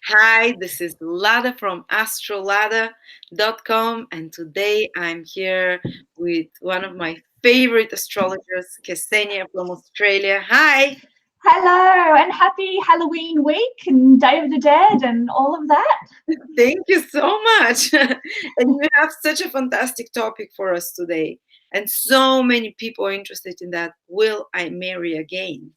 Hi, this is Lada from Astrolada.com, and today I'm here with one of my favorite astrologers, Kesenya from Australia. Hi! Hello, and happy Halloween week and Day of the Dead and all of that. Thank you so much. And you have such a fantastic topic for us today. And so many people are interested in that. Will I marry again?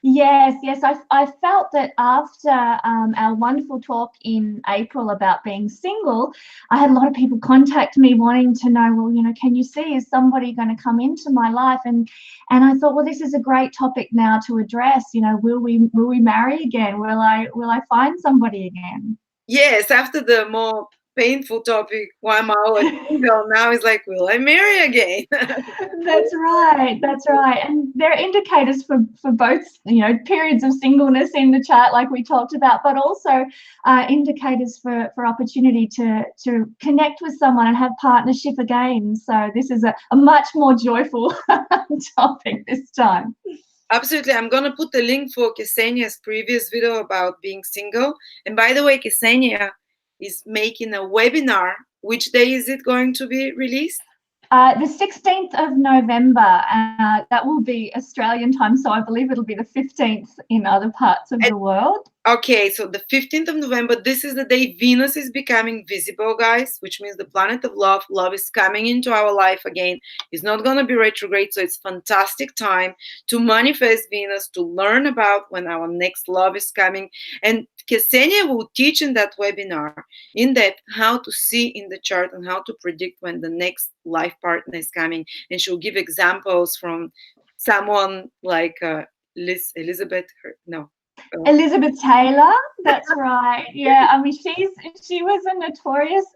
Yes. I felt that after our wonderful talk in April about being single, I had a lot of people contact me wanting to know, well, can you see, is somebody going to come into my life? And I thought, well, this is a great topic now to address. Will we marry again? Will I find somebody again? Yes, after the more painful topic, why am I always single? Now it's like, will I marry again? That's right. And there are indicators for both, periods of singleness in the chart, like we talked about, but also indicators for opportunity to connect with someone and have partnership again. So this is a much more joyful topic this time. Absolutely. I'm going to put the link for Kesenya's previous video about being single. And by the way, Kesenya is making a webinar. Which day is it going to be released? The 16th of November, that will be Australian time, so I believe it'll be the 15th in other parts of the world. Okay, so the 15th of November, this is the day Venus is becoming visible, guys, which means the planet of love. Love is coming into our life again. It's not going to be retrograde, so it's fantastic time to manifest Venus, to learn about when our next love is coming. And Kesenia will teach in that webinar in depth how to see in the chart and how to predict when the next life partner is coming. And she'll give examples from someone like Elizabeth, Elizabeth Taylor, that's right. Yeah, I mean, she was a notorious.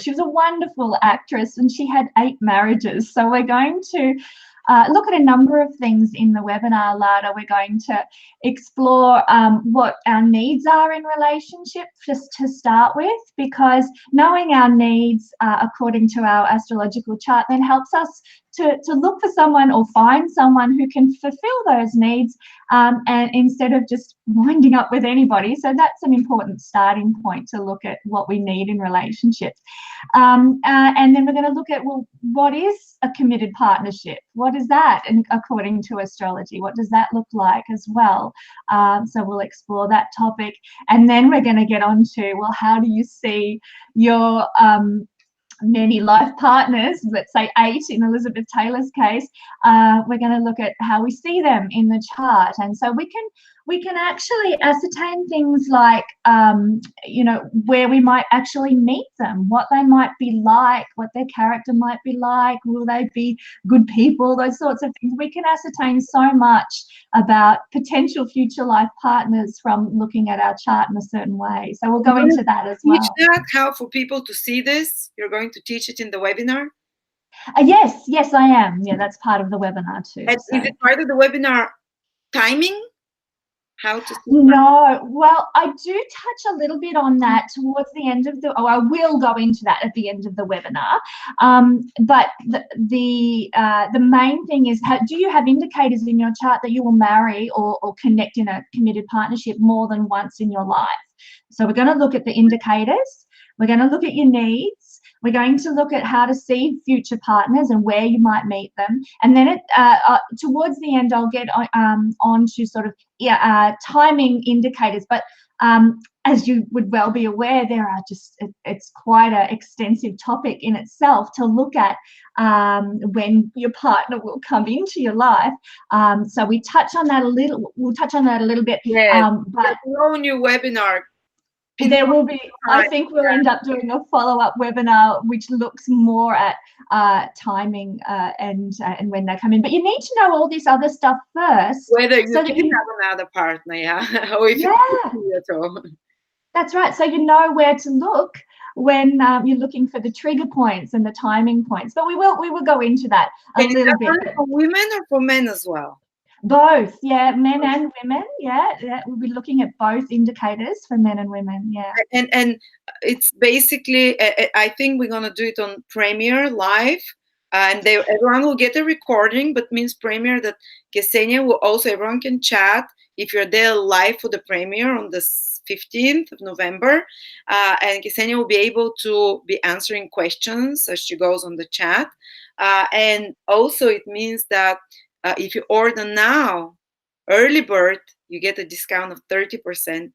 She was a wonderful actress, and she had 8 marriages. So we're going to look at a number of things in the webinar, Lada. We're going to explore what our needs are in relationships, just to start with, because knowing our needs according to our astrological chart then helps us to look for someone or find someone who can fulfill those needs, and instead of just winding up with anybody. So that's an important starting point, to look at what we need in relationships. And then we're going to look at, well, what is a committed partnership? What is that, and according to astrology? What does that look like as well? So we'll explore that topic. And then we're going to get on to, well, how do you see your many life partners, let's say 8 in Elizabeth Taylor's case. We're going to look at how we see them in the chart, and so we can actually ascertain things like where we might actually meet them, what they might be like, what their character might be like, will they be good people, those sorts of things. We can ascertain so much about potential future life partners from looking at our chart in a certain way. So we'll go into that as well. Teach that, how for people to see this? You're going to teach it in the webinar? Yes, I am. Yeah, that's part of the webinar too. And so. Is it part of the webinar timing? How to see? No, well, I do touch a little bit on that towards the end of I will go into that at the end of the webinar. But the main thing is, do you have indicators in your chart that you will marry or connect in a committed partnership more than once in your life? So we're going to look at the indicators. We're going to look at your needs. We're going to look at how to see future partners and where you might meet them. And then towards the end, I'll get on to sort of timing indicators. But as you would well be aware, it's quite an extensive topic in itself to look at when your partner will come into your life. So we'll touch on that a little bit. Yes, but no new webinar. There will be, I think we'll end up doing a follow-up webinar which looks more at timing and when they come in. But you need to know all this other stuff first. Whether you can have another partner, or if you at all. That's right. So you know where to look when you're looking for the trigger points and the timing points. But we will go into that a little bit. For women or for men as well? Both, yeah, men and women, yeah. We'll be looking at both indicators for men and women, yeah. And it's basically, I think we're gonna do it on Premiere Live. And everyone will get a recording, but means premiere that Kesenya will also, everyone can chat if you're there live for the premiere on the 15th of November. And Kesenya will be able to be answering questions as she goes on the chat. And also it means that if you order now, early bird, you get a discount of 30%,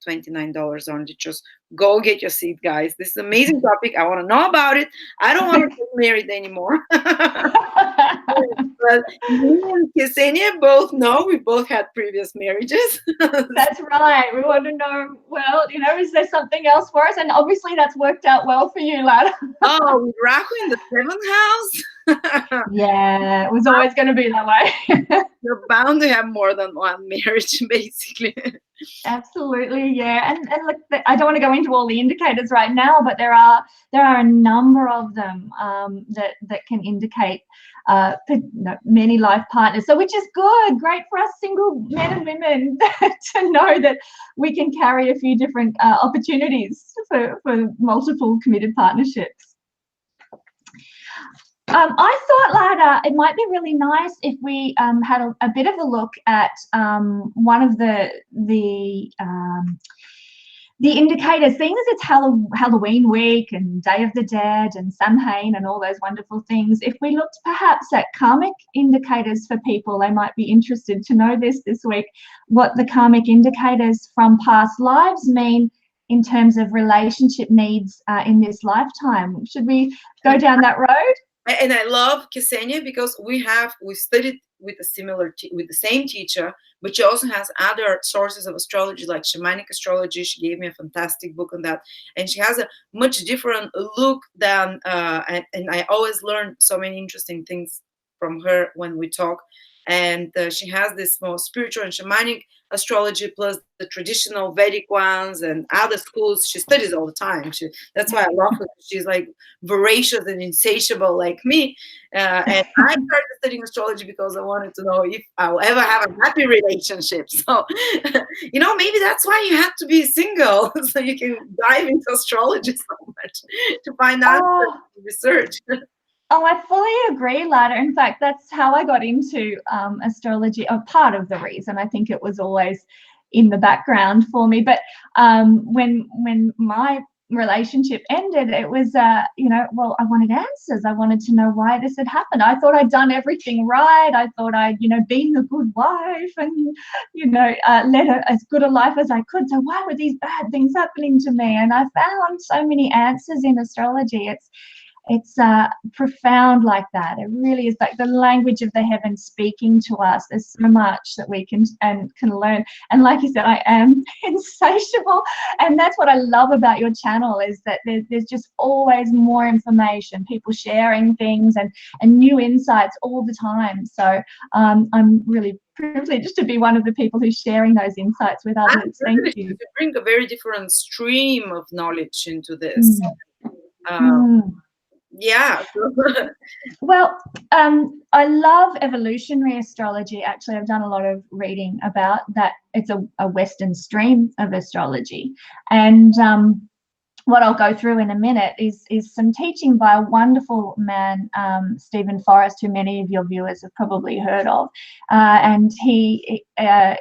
$29 only. Just go get your seat, guys. This is an amazing topic. I want to know about it. I don't want to get married anymore. But me and Kesenia both know we both had previous marriages. That's right. We want to know, well, is there something else for us? And obviously that's worked out well for you, Lada. Oh, with Rahu in the 7th house. Yeah, it was always going to be that way. You're bound to have more than one marriage, basically. Absolutely, yeah. And look, I don't want to go into all the indicators right now, but there are a number of them that can indicate many life partners. So, which is good, great for us single men and women to know that we can carry a few different opportunities for multiple committed partnerships. I thought, Lada, it might be really nice if we had a bit of a look at one of the indicators, seeing as it's Halloween week and Day of the Dead and Samhain and all those wonderful things. If we looked perhaps at karmic indicators for people, they might be interested to know this week, what the karmic indicators from past lives mean in terms of relationship needs in this lifetime. Should we go down that road? And I love Kesenya because we studied with with the same teacher, but she also has other sources of astrology like shamanic astrology. She gave me a fantastic book on that, and she has a much different look than and I always learn so many interesting things from her when we talk. And she has this more spiritual and shamanic astrology plus the traditional Vedic ones and other schools. She studies all the time. That's why I love her. She's like voracious and insatiable like me. And I started studying astrology because I wanted to know if I'll ever have a happy relationship. So, maybe that's why you have to be single so you can dive into astrology so much to find out research. Oh, I fully agree, Lada. In fact, that's how I got into astrology, or part of the reason. I think it was always in the background for me. But when my relationship ended, it was, well, I wanted answers. I wanted to know why this had happened. I thought I'd done everything right. I thought I'd, been a good wife and, led as good a life as I could. So why were these bad things happening to me? And I found so many answers in astrology. It's profound like that. It really is like the language of the heavens speaking to us. There's so much that we can learn. And like you said, I am insatiable. And that's what I love about your channel, is that there's just always more information, people sharing things and new insights all the time. So I'm really privileged to be one of the people who's sharing those insights with others. Thank you. To bring a very different stream of knowledge into this. Yeah. Well, I love evolutionary astrology. Actually, I've done a lot of reading about that. It's a Western stream of astrology. And what I'll go through in a minute is some teaching by a wonderful man, Stephen Forrest, who many of your viewers have probably heard of. And he's a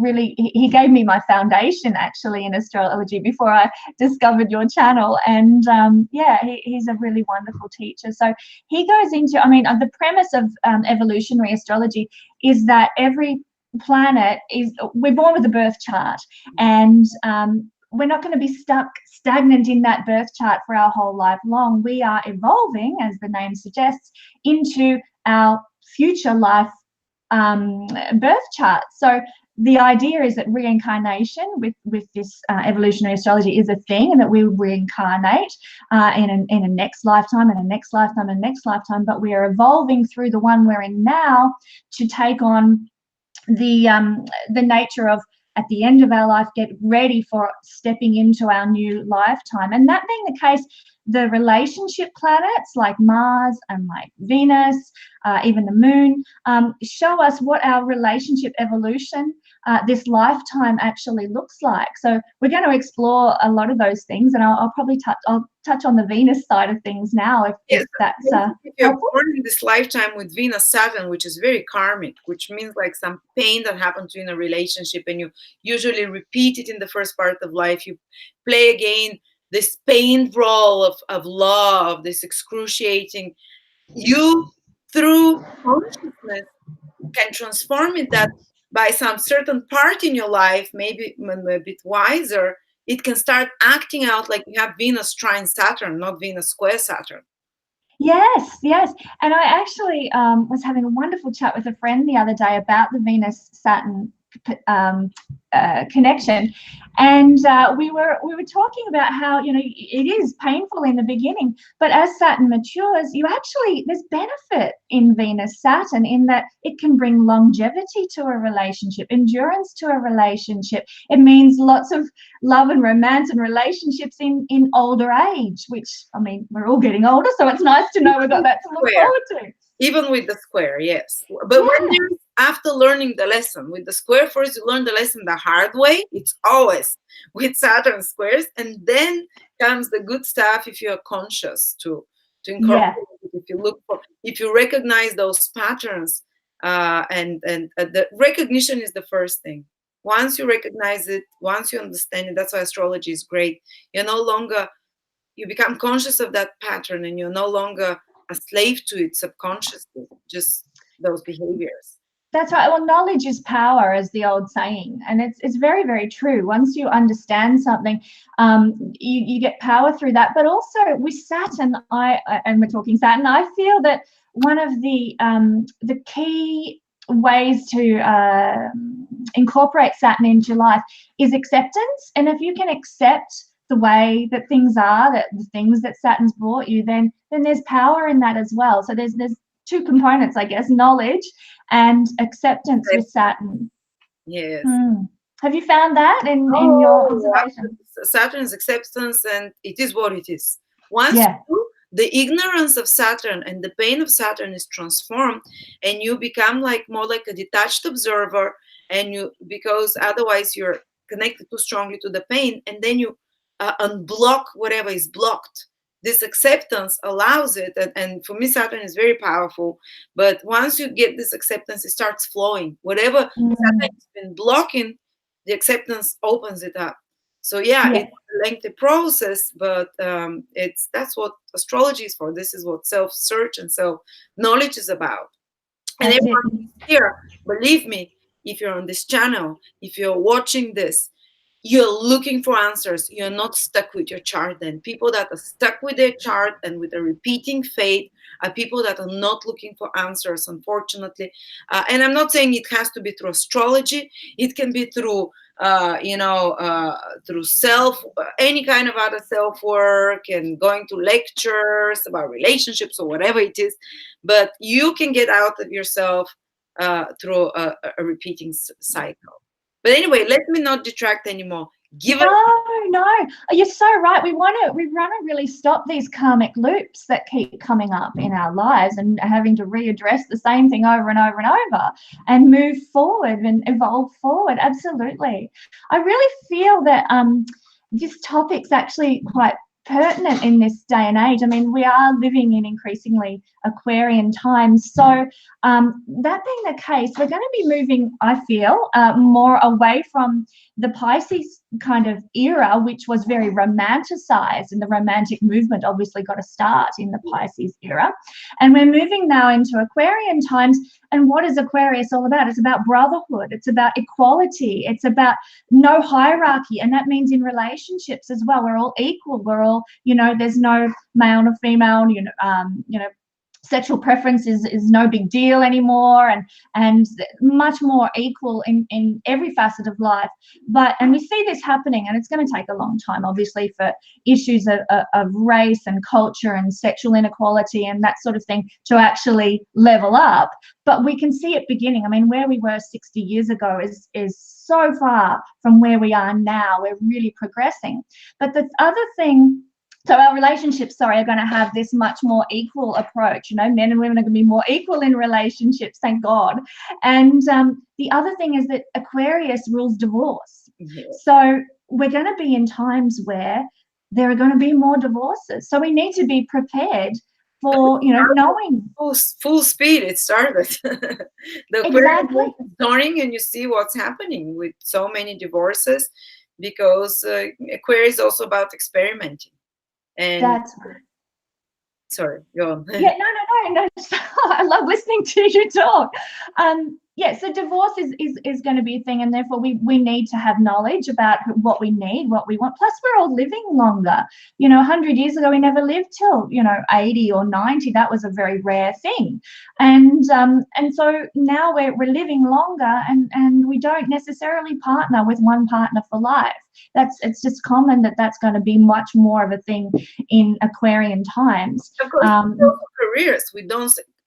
really, he gave me my foundation actually in astrology before I discovered your channel. And he's a really wonderful teacher. So he goes into, the premise of evolutionary astrology is that every planet we're born with a birth chart, and we're not going to be stuck stagnant in that birth chart for our whole life long. We are evolving, as the name suggests, into our future life birth chart. So the idea is that reincarnation with this evolutionary astrology is a thing, and that we reincarnate in a next lifetime and a next lifetime and next lifetime, but we are evolving through the one we're in now to take on the nature of, at the end of our life, get ready for stepping into our new lifetime. And that being the case, the relationship planets like Mars and like Venus, even the moon, show us what our relationship evolution this lifetime actually looks like. So we're going to explore a lot of those things, and I'll probably touch on the Venus side of things now, if that's if you're helpful. born in this lifetime with Venus Saturn, which is very karmic, which means like some pain that happened to you in a relationship, and you usually repeat it in the first part of life. You play again this pain role of love, this excruciating. You, through consciousness, can transform it, that by some certain part in your life, maybe a bit wiser, it can start acting out like you have Venus trine Saturn, not Venus square Saturn. Yes, yes. And I actually was having a wonderful chat with a friend the other day about the Venus Saturn connection, and we were talking about how, you know, it is painful in the beginning, but as Saturn matures, there's benefit in Venus Saturn in that it can bring longevity to a relationship, endurance to a relationship. It means lots of love and romance and relationships in older age, which, I mean, we're all getting older, so it's nice to know we've got that to look forward to. Even with the square, yes. But when you're after learning the lesson with the square, first you learn the lesson the hard way. It's always with Saturn squares, and then comes the good stuff if you are conscious to incorporate it. If you recognize those patterns, and the recognition is the first thing. Once you recognize it, once you understand it, that's why astrology is great. You become conscious of that pattern, and you're no longer a slave to it subconsciously, just those behaviors. That's right. Well, knowledge is power, as the old saying, and it's very, very true. Once you understand something, you get power through that. But also with Saturn, and we're talking Saturn, I feel that one of the key ways to incorporate Saturn into life is acceptance. And if you can accept the way that things are, that the things that Saturn's brought you, then there's power in that as well. So there's two components, I guess, knowledge and acceptance with Saturn. Yes. Have you found that in your observation? Saturn's acceptance, and it is what it is. Once the ignorance of Saturn and the pain of Saturn is transformed, and you become more like a detached observer, and because otherwise you're connected too strongly to the pain, and then you unblock whatever is blocked. This acceptance allows it, and for me Saturn is very powerful, but once you get this acceptance, it starts flowing. Whatever Saturn has been blocking, the acceptance opens it up. So it's a lengthy process, but that's what astrology is for. This is what self-search and self-knowledge is about. And everyone here, believe me, if you're on this channel, if you're watching this, you're looking for answers. You're not stuck with your chart. Then people that are stuck with their chart and with a repeating fate are people that are not looking for answers, unfortunately. And I'm not saying it has to be through astrology. It can be through through any kind of other self-work, and going to lectures about relationships or whatever it is. But you can get out of yourself through a repeating cycle. But anyway, let me not detract anymore. No, you're so right. We want to really stop these karmic loops that keep coming up in our lives and having to readdress the same thing over and over and over, and move forward and evolve forward. Absolutely. I really feel that this topic's actually quite pertinent in this day and age. I mean, we are living in increasingly Aquarian times. So that being the case, we're going to be moving, I feel, more away from the Pisces kind of era, which was very romanticized, and the romantic movement obviously got a start in the Pisces era. And we're moving now into Aquarian times. And what is Aquarius all about? It's about brotherhood. It's about equality. It's about no hierarchy. And that means in relationships as well. We're all equal. We're all, there's no male or female, sexual preference is no big deal anymore, and much more equal in every facet of life. And we see this happening, and it's going to take a long time, obviously, for issues of race and culture and sexual inequality and that sort of thing to actually level up. But we can see it beginning. I mean, where we were 60 years ago is so far from where we are now. We're really progressing. But the other thing So our relationships, are going to have this much more equal approach. You know, men and women are going to be more equal in relationships, thank God. And the other thing is that Aquarius rules divorce. So we're going to be in times where there are going to be more divorces. So we need to be prepared for, you know, knowing. Full speed, it started. The Aquarius is turning, and you see what's happening with so many divorces, because Aquarius is also about experimenting. And that's right. Sorry, go on. Yeah, no. I love listening to you talk. Yeah, so divorce is going to be a thing, and therefore we need to have knowledge about what we need, what we want. Plus, we're all living longer. You know, 100 years ago, we never lived till, you know, 80 or 90. That was a very rare thing. And so now we're living longer, and we don't necessarily partner with one partner for life. It's just common that's going to be much more of a thing in Aquarian times. Of course, careers.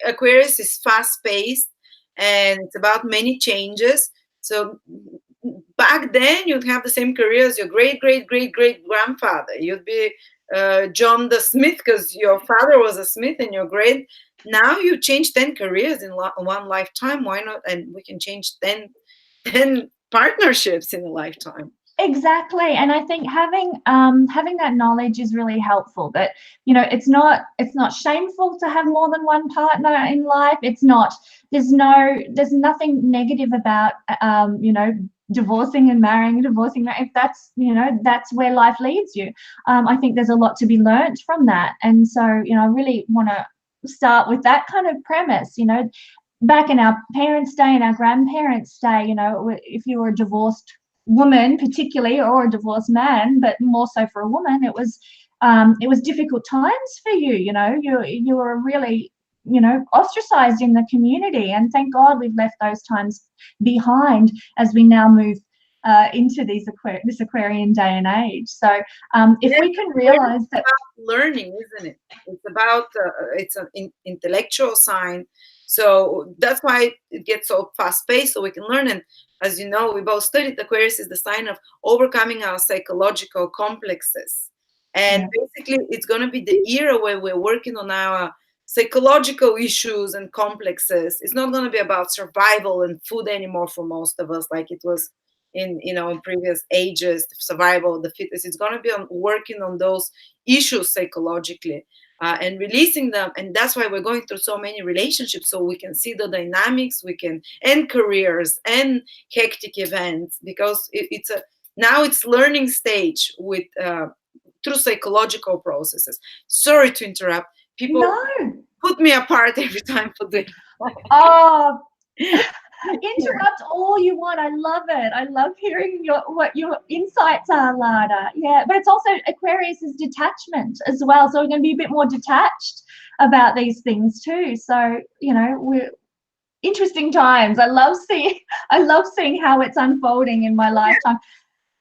Aquarius is fast paced, and it's about many changes. So back then, you'd have the same career as your great grandfather. You'd be John the Smith because your father was a smith, and your great. Now you change 10 careers in one lifetime. Why not? And we can change 10 partnerships in a lifetime. Exactly, and I think having that knowledge is really helpful. But you know, it's not shameful to have more than one partner in life. It's not. There's nothing negative about you know, divorcing and marrying, divorcing. If that's, you know, that's where life leads you. I think there's a lot to be learnt from that, and so, you know, I really want to start with that kind of premise. You know, back in our parents' day and our grandparents' day, you know, if you were a divorced woman particularly, or a divorced man, but more so for a woman, it was difficult times for you. You know, you were really, you know, ostracized in the community, and thank God we've left those times behind as we now move into this Aquarian day and age. So if we can realize that, learning, isn't it? It's about it's an intellectual sign, so that's why it gets so fast paced, so we can learn. And as you know, we both studied, Aquarius is the sign of overcoming our psychological complexes, and basically it's going to be the era where we're working on our psychological issues and complexes. It's not going to be about survival and food anymore for most of us, like it was in, you know, in previous ages, survival of the fittest. It's going to be on working on those issues psychologically and releasing them. And that's why we're going through so many relationships, so we can see the dynamics, we can end careers and hectic events, because now it's learning stage with through psychological processes. Sorry to interrupt. People put me apart every time for doing. Oh, interrupt all you want. I love it. I love hearing what your insights are, Lada. Yeah, but it's also Aquarius is detachment as well, so we're going to be a bit more detached about these things too. So, you know, we're interesting times. I love seeing how it's unfolding in my lifetime.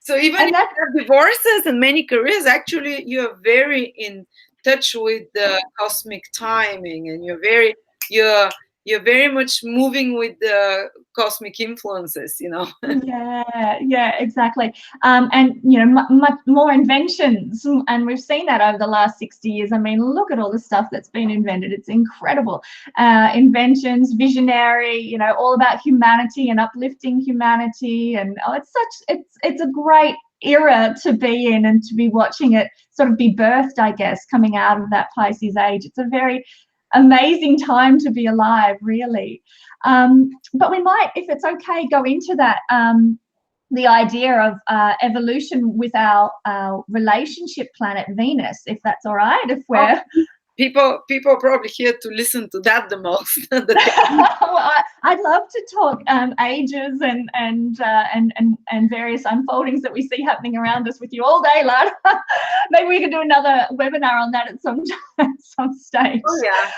So even if you have divorces and many careers, actually you're very in touch with the cosmic timing, and you're very much moving with the cosmic influences, you know. Yeah, exactly. And you know, much more inventions, and we've seen that over the last 60 years. I mean, look at all the stuff that's been invented. It's incredible. Inventions, visionary, you know, all about humanity and uplifting humanity. And it's a great era to be in, and to be watching it sort of be birthed, I guess, coming out of that Pisces age. It's a very amazing time to be alive, really. But we might, if it's okay, go into that, the idea of evolution with our relationship planet Venus, if that's all right. If we're people are probably here to listen to that the most. Well, I'd love to talk ages and various unfoldings that we see happening around us with you all day, Lada. Maybe we could do another webinar on that at some stage. Oh yeah.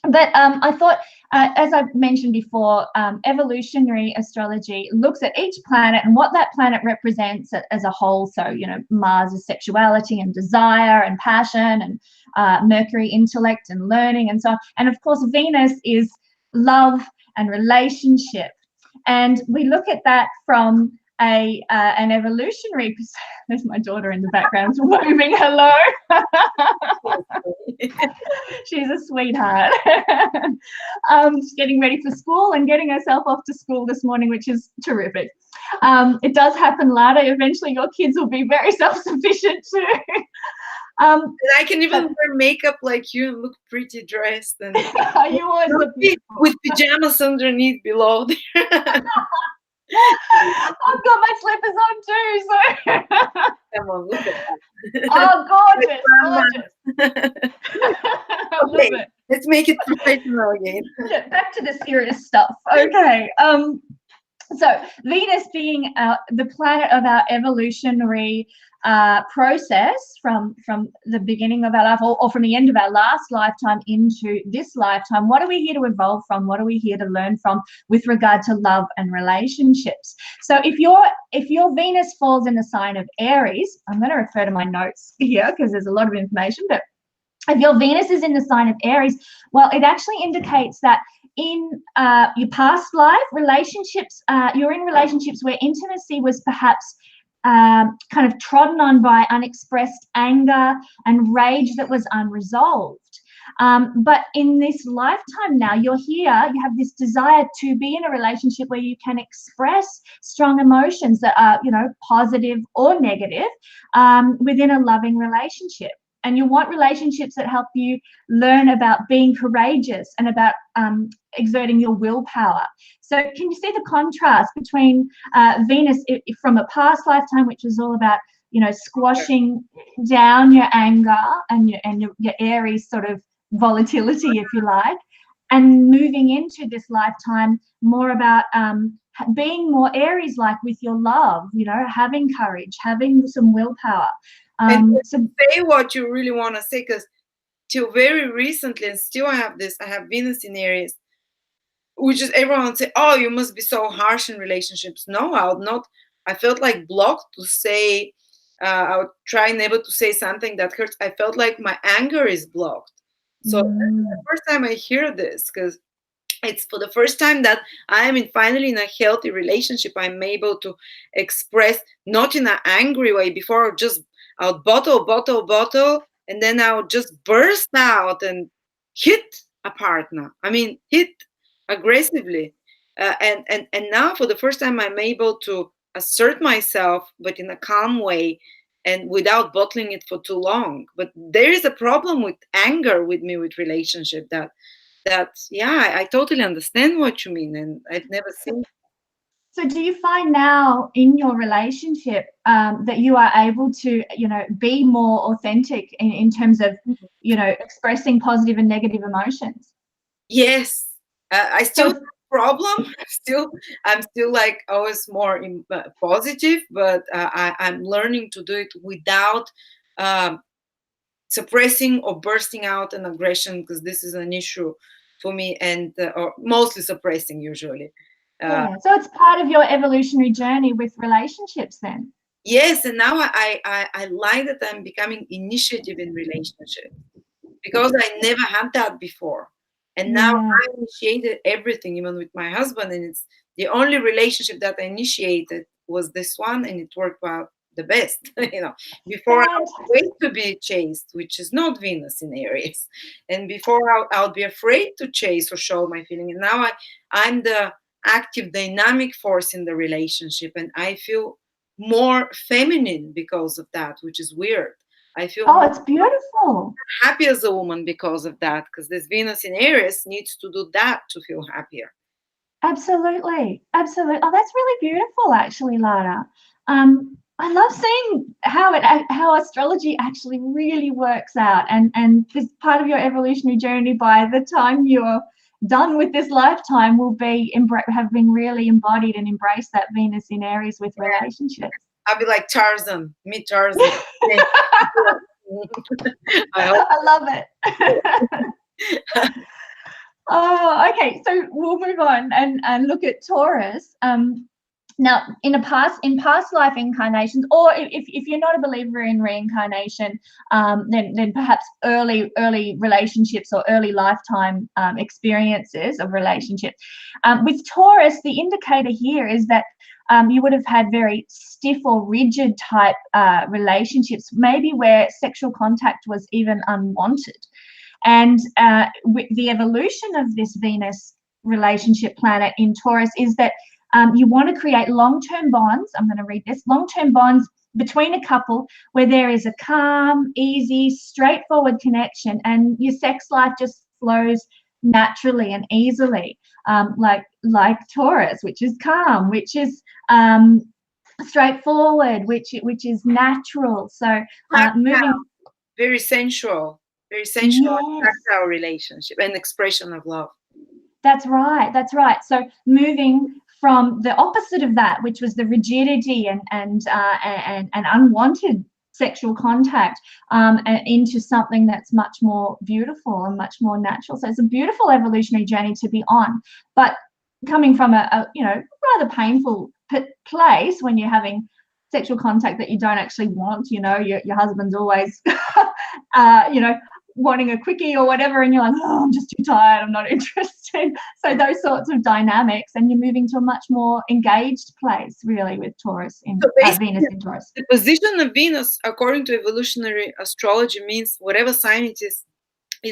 But I thought, as I mentioned before, evolutionary astrology looks at each planet and what that planet represents as a whole. So, you know, Mars is sexuality and desire and passion, and Mercury, intellect and learning, and so on. And of course, Venus is love and relationship. And we look at that from an evolutionary. There's my daughter in the background moving. Hello. She's a sweetheart. She's getting ready for school and getting herself off to school this morning, which is terrific. It does happen, Lada. Eventually your kids will be very self-sufficient too. And I can even wear makeup like you and look pretty dressed. And you always look with pajamas underneath below there. I've got my slippers on too, so Come on, look at that. Oh, gorgeous. Okay, let's make it professional again. Yeah, back to the serious stuff. Okay. So Venus being the planet of our evolutionary process from the beginning of our life, or from the end of our last lifetime into this lifetime, what are we here to evolve from? What are we here to learn from with regard to love and relationships? So if your Venus falls in the sign of Aries, I'm going to refer to my notes here because there's a lot of information, but if your Venus is in the sign of Aries, well, it actually indicates that in your past life relationships, you're in relationships where intimacy was perhaps kind of trodden on by unexpressed anger and rage that was unresolved. But in this lifetime now, you're here, you have this desire to be in a relationship where you can express strong emotions that are, positive or negative within a loving relationship. And you want relationships that help you learn about being courageous and about exerting your willpower. So can you see the contrast between Venus from a past lifetime, which was all about, squashing down your anger and your Aries sort of volatility, if you like, and moving into this lifetime more about being more Aries-like with your love, having courage, having some willpower. And say what you really want to say, because till very recently, and still I have Venus in Aries, which is everyone would say, oh, you must be so harsh in relationships. No, I felt like blocked to say, I would try never to say something that hurts. I felt like my anger is blocked. So that's the first time I hear this, because it's for the first time that I am finally in a healthy relationship. I'm able to express, not in an angry way. Before, I would bottle, and then I would just burst out and hit a partner. I mean, hit aggressively. And now for the first time, I'm able to assert myself, but in a calm way and without bottling it for too long. But there is a problem with anger with me, with relationship, that I totally understand what you mean, and I've never seen. So do you find now in your relationship that you are able to, be more authentic in terms of, expressing positive and negative emotions? Yes. I still have a problem. I'm still like always more positive, but I'm learning to do it without suppressing or bursting out an aggression, because this is an issue for me, and or mostly suppressing usually. So it's part of your evolutionary journey with relationships then. Yes, and now I like that I'm becoming initiative in relationship, because I never had that before. And now I initiated everything, even with my husband, and it's the only relationship that I initiated was this one, and it worked out the best. Before I would wait to be chased, which is not Venus in Aries, and before I would be afraid to chase or show my feeling. And now I'm the active, dynamic force in the relationship, and I feel more feminine because of that, which is weird. I feel it's beautiful. Happy as a woman because of that, because this Venus in Aries needs to do that to feel happier. Absolutely. Oh, that's really beautiful, actually, Lara. I love seeing how astrology actually really works out, and this part of your evolutionary journey, by the time you're done with this lifetime, will be having really embodied and embraced that Venus in Aries with relationships. I'll be like Tarzan, meet Tarzan. I love it. Oh, okay. So we'll move on and look at Taurus. Now, in past life incarnations, or if you're not a believer in reincarnation, then perhaps early relationships or early lifetime experiences of relationships. With Taurus, the indicator here is that you would have had very stiff or rigid type relationships, maybe where sexual contact was even unwanted. And with the evolution of this Venus relationship planet in Taurus is that you want to create long-term bonds. I'm going to read this. Long-term bonds between a couple where there is a calm, easy, straightforward connection, and your sex life just flows naturally and easily, like Taurus, which is calm, which is straightforward, which is natural. So moving, very sensual, yes, tactile relationship and expression of love. That's right. That's right. So moving from the opposite of that, which was the rigidity and unwanted sexual contact, into something that's much more beautiful and much more natural. So it's a beautiful evolutionary journey to be on, but coming from a rather painful place when you're having sexual contact that you don't actually want. Your husband's always wanting a quickie or whatever, and you're like, oh, I'm just too tired, I'm not interested. So those sorts of dynamics, and you're moving to a much more engaged place, really, with Taurus Venus in Taurus. The position of Venus, according to evolutionary astrology, means whatever sign it is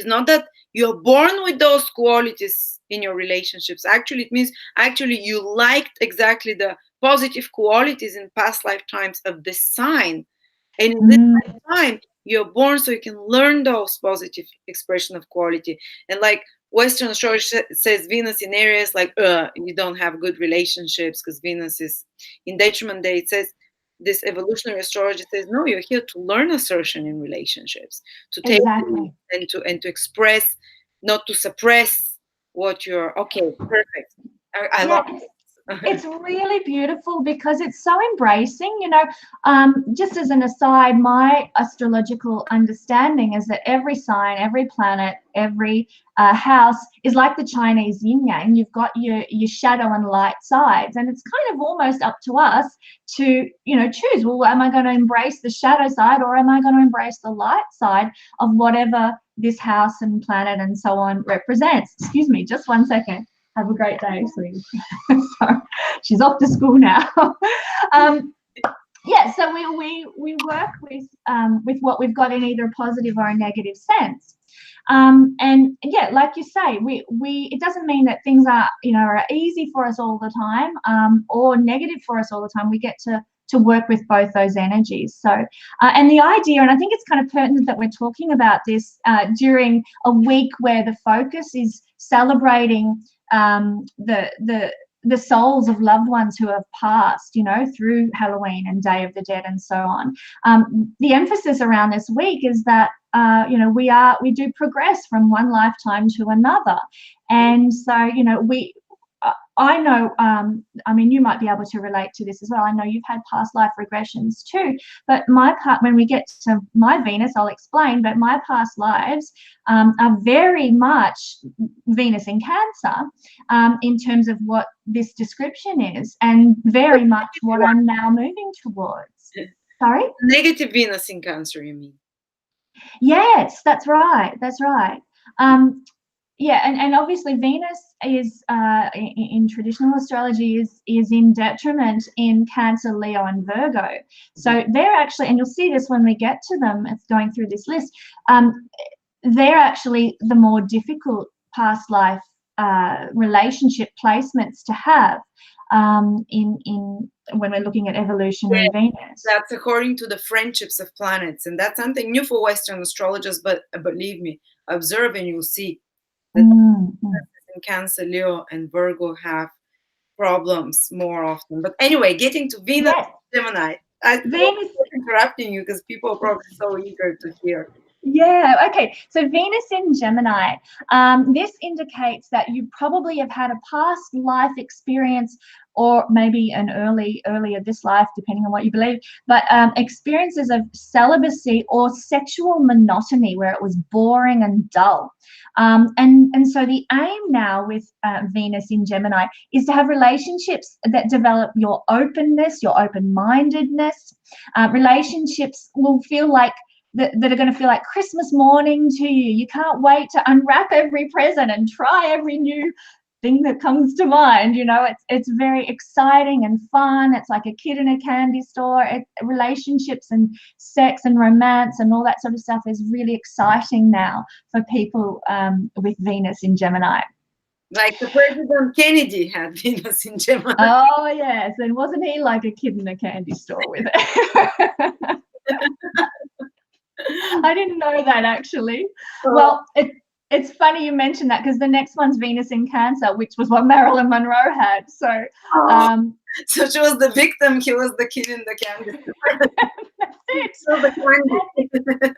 not that you're born with those qualities in your relationships. Actually, it means you liked exactly the positive qualities in past lifetimes of this sign, and in this lifetime you're born so you can learn those positive expression of quality. And like Western astrology says, Venus in Aries, like you don't have good relationships because Venus is in detriment day. It says, this evolutionary astrology says, no, you're here to learn assertion in relationships, to take and to express, not to suppress what you're. Okay, perfect. I love it. It's really beautiful because it's so embracing. Just as an aside, my astrological understanding is that every sign, every planet, every house is like the Chinese yin yang. You've got your shadow and light sides, and it's kind of almost up to us to choose, well, am I going to embrace the shadow side, or am I going to embrace the light side of whatever this house and planet and so on represents. Excuse me, just one second. Have a great day, sweetie. Sorry, she's off to school now. Yeah, so we work with what we've got in either a positive or a negative sense. And yeah, like you say, we it doesn't mean that things are easy for us all the time, or negative for us all the time. We get to work with both those energies. So and the idea, and I think it's kind of pertinent that we're talking about this during a week where the focus is celebrating the souls of loved ones who have passed, through Halloween and Day of the Dead and so on. The emphasis around this week is that we do progress from one lifetime to another, and so I know, I mean, you might be able to relate to this as well. I know you've had past life regressions too, but when we get to my Venus, I'll explain, but my past lives are very much Venus in Cancer in terms of what this description is, and very much what I'm now moving towards. Sorry? Negative Venus in Cancer, you mean? Yes, that's right. That's right. Yeah, and obviously Venus is in traditional astrology is in detriment in Cancer, Leo, and Virgo. So they're actually, and you'll see this when we get to them, it's going through this list, they're actually the more difficult past life relationship placements to have in when we're looking at evolutionary Venus. That's according to the friendships of planets, and that's something new for Western astrologers, but believe me, observe and you'll see. In Cancer, Leo, and Virgo have problems more often. But anyway, getting to Venus, Gemini. I'm interrupting you because people are probably so eager to hear. Yeah, okay. So Venus in Gemini, this indicates that you probably have had a past life experience, or maybe an earlier this life, depending on what you believe, but experiences of celibacy or sexual monotony where it was boring and dull. And so the aim now with Venus in Gemini is to have relationships that develop your openness, your open-mindedness. Relationships will feel like that are going to feel like Christmas morning to you. You can't wait to unwrap every present and try every new thing that comes to mind. You know, it's very exciting and fun. It's like a kid in a candy store. Relationships and sex and romance and all that sort of stuff is really exciting now for people with Venus in Gemini. Like the President Kennedy had Venus in Gemini. Oh yes, and wasn't he like a kid in a candy store with it? I didn't know that, actually. Well, it's funny you mentioned that, because the next one's Venus in Cancer, which was what Marilyn Monroe had. So, so she was the victim. He was the kid in the candy. That's it. So the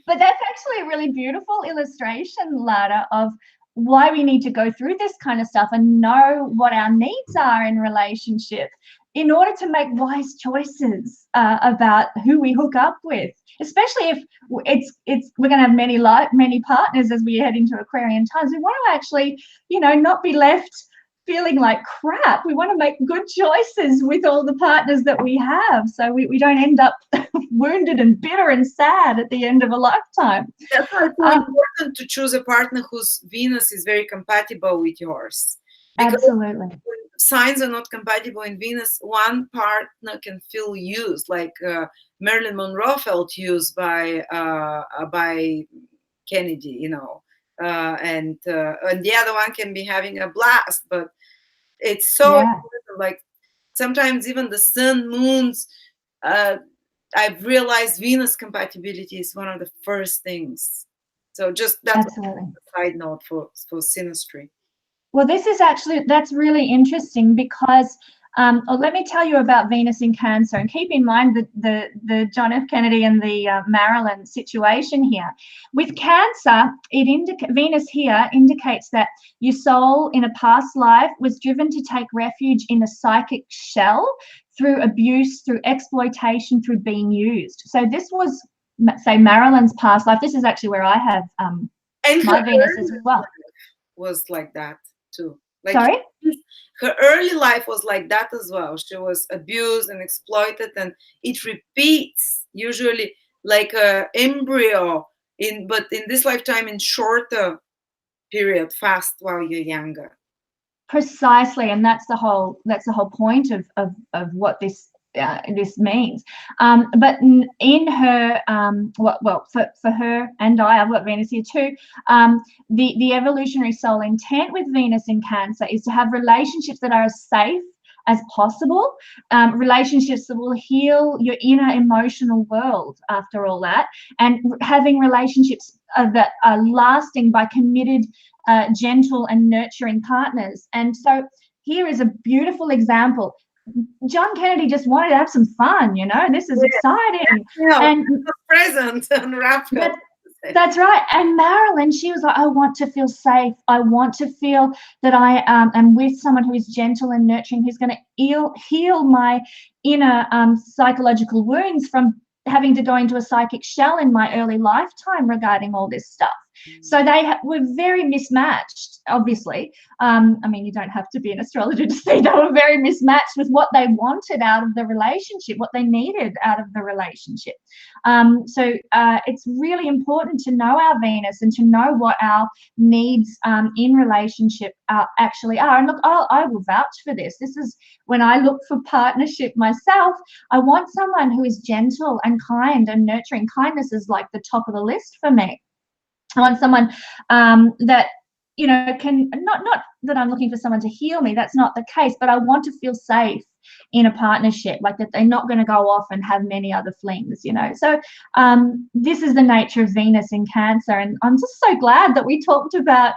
but that's actually a really beautiful illustration, Lada, of why we need to go through this kind of stuff and know what our needs are in relationship in order to make wise choices about who we hook up with, especially if we're going to have many partners as we head into Aquarian times. We want to actually, not be left feeling like crap. We want to make good choices with all the partners that we have, so we don't end up wounded and bitter and sad at the end of a lifetime. That's why it's so important to choose a partner whose Venus is very compatible with yours. Because absolutely. When signs are not compatible in Venus, one partner can feel used, like Marilyn Monroe felt used by Kennedy, and the other one can be having a blast. But it's so important, like sometimes even the sun, moons, I've realized Venus compatibility is one of the first things. So just that's a side note for synastry. Well, that's really interesting, because let me tell you about Venus in Cancer, and keep in mind the John F. Kennedy and the Marilyn situation here. With Cancer, Venus here indicates that your soul in a past life was driven to take refuge in a psychic shell through abuse, through exploitation, through being used. So this was, say, Marilyn's past life. This is actually where I have my Venus as well. Was like that too. Like, sorry? Her early life was like that as well. She was abused and exploited, and it repeats usually like a embryo but in this lifetime in shorter period, fast while you're younger. Precisely, and that's the whole point of what this means. But in her, for her and I've got Venus here too. The evolutionary soul intent with Venus in Cancer is to have relationships that are as safe as possible, relationships that will heal your inner emotional world after all that, and having relationships that are lasting by committed, gentle and nurturing partners. And so here is a beautiful example. John Kennedy just wanted to have some fun, this is exciting. And present and rapid. That's right. And Marilyn, she was like, I want to feel safe. I want to feel that I am with someone who is gentle and nurturing, who's going to heal my inner psychological wounds from having to go into a psychic shell in my early lifetime regarding all this stuff. So they were very mismatched, obviously. I mean, you don't have to be an astrologer to see they were very mismatched with what they wanted out of the relationship, what they needed out of the relationship. So it's really important to know our Venus and to know what our needs in relationship actually are. And look, I will vouch for this. This is when I look for partnership myself. I want someone who is gentle and kind and nurturing. Kindness is like the top of the list for me. I want someone that, can not that I'm looking for someone to heal me. That's not the case, but I want to feel safe in a partnership, like that they're not going to go off and have many other flings, So this is the nature of Venus in Cancer, and I'm just so glad that we talked about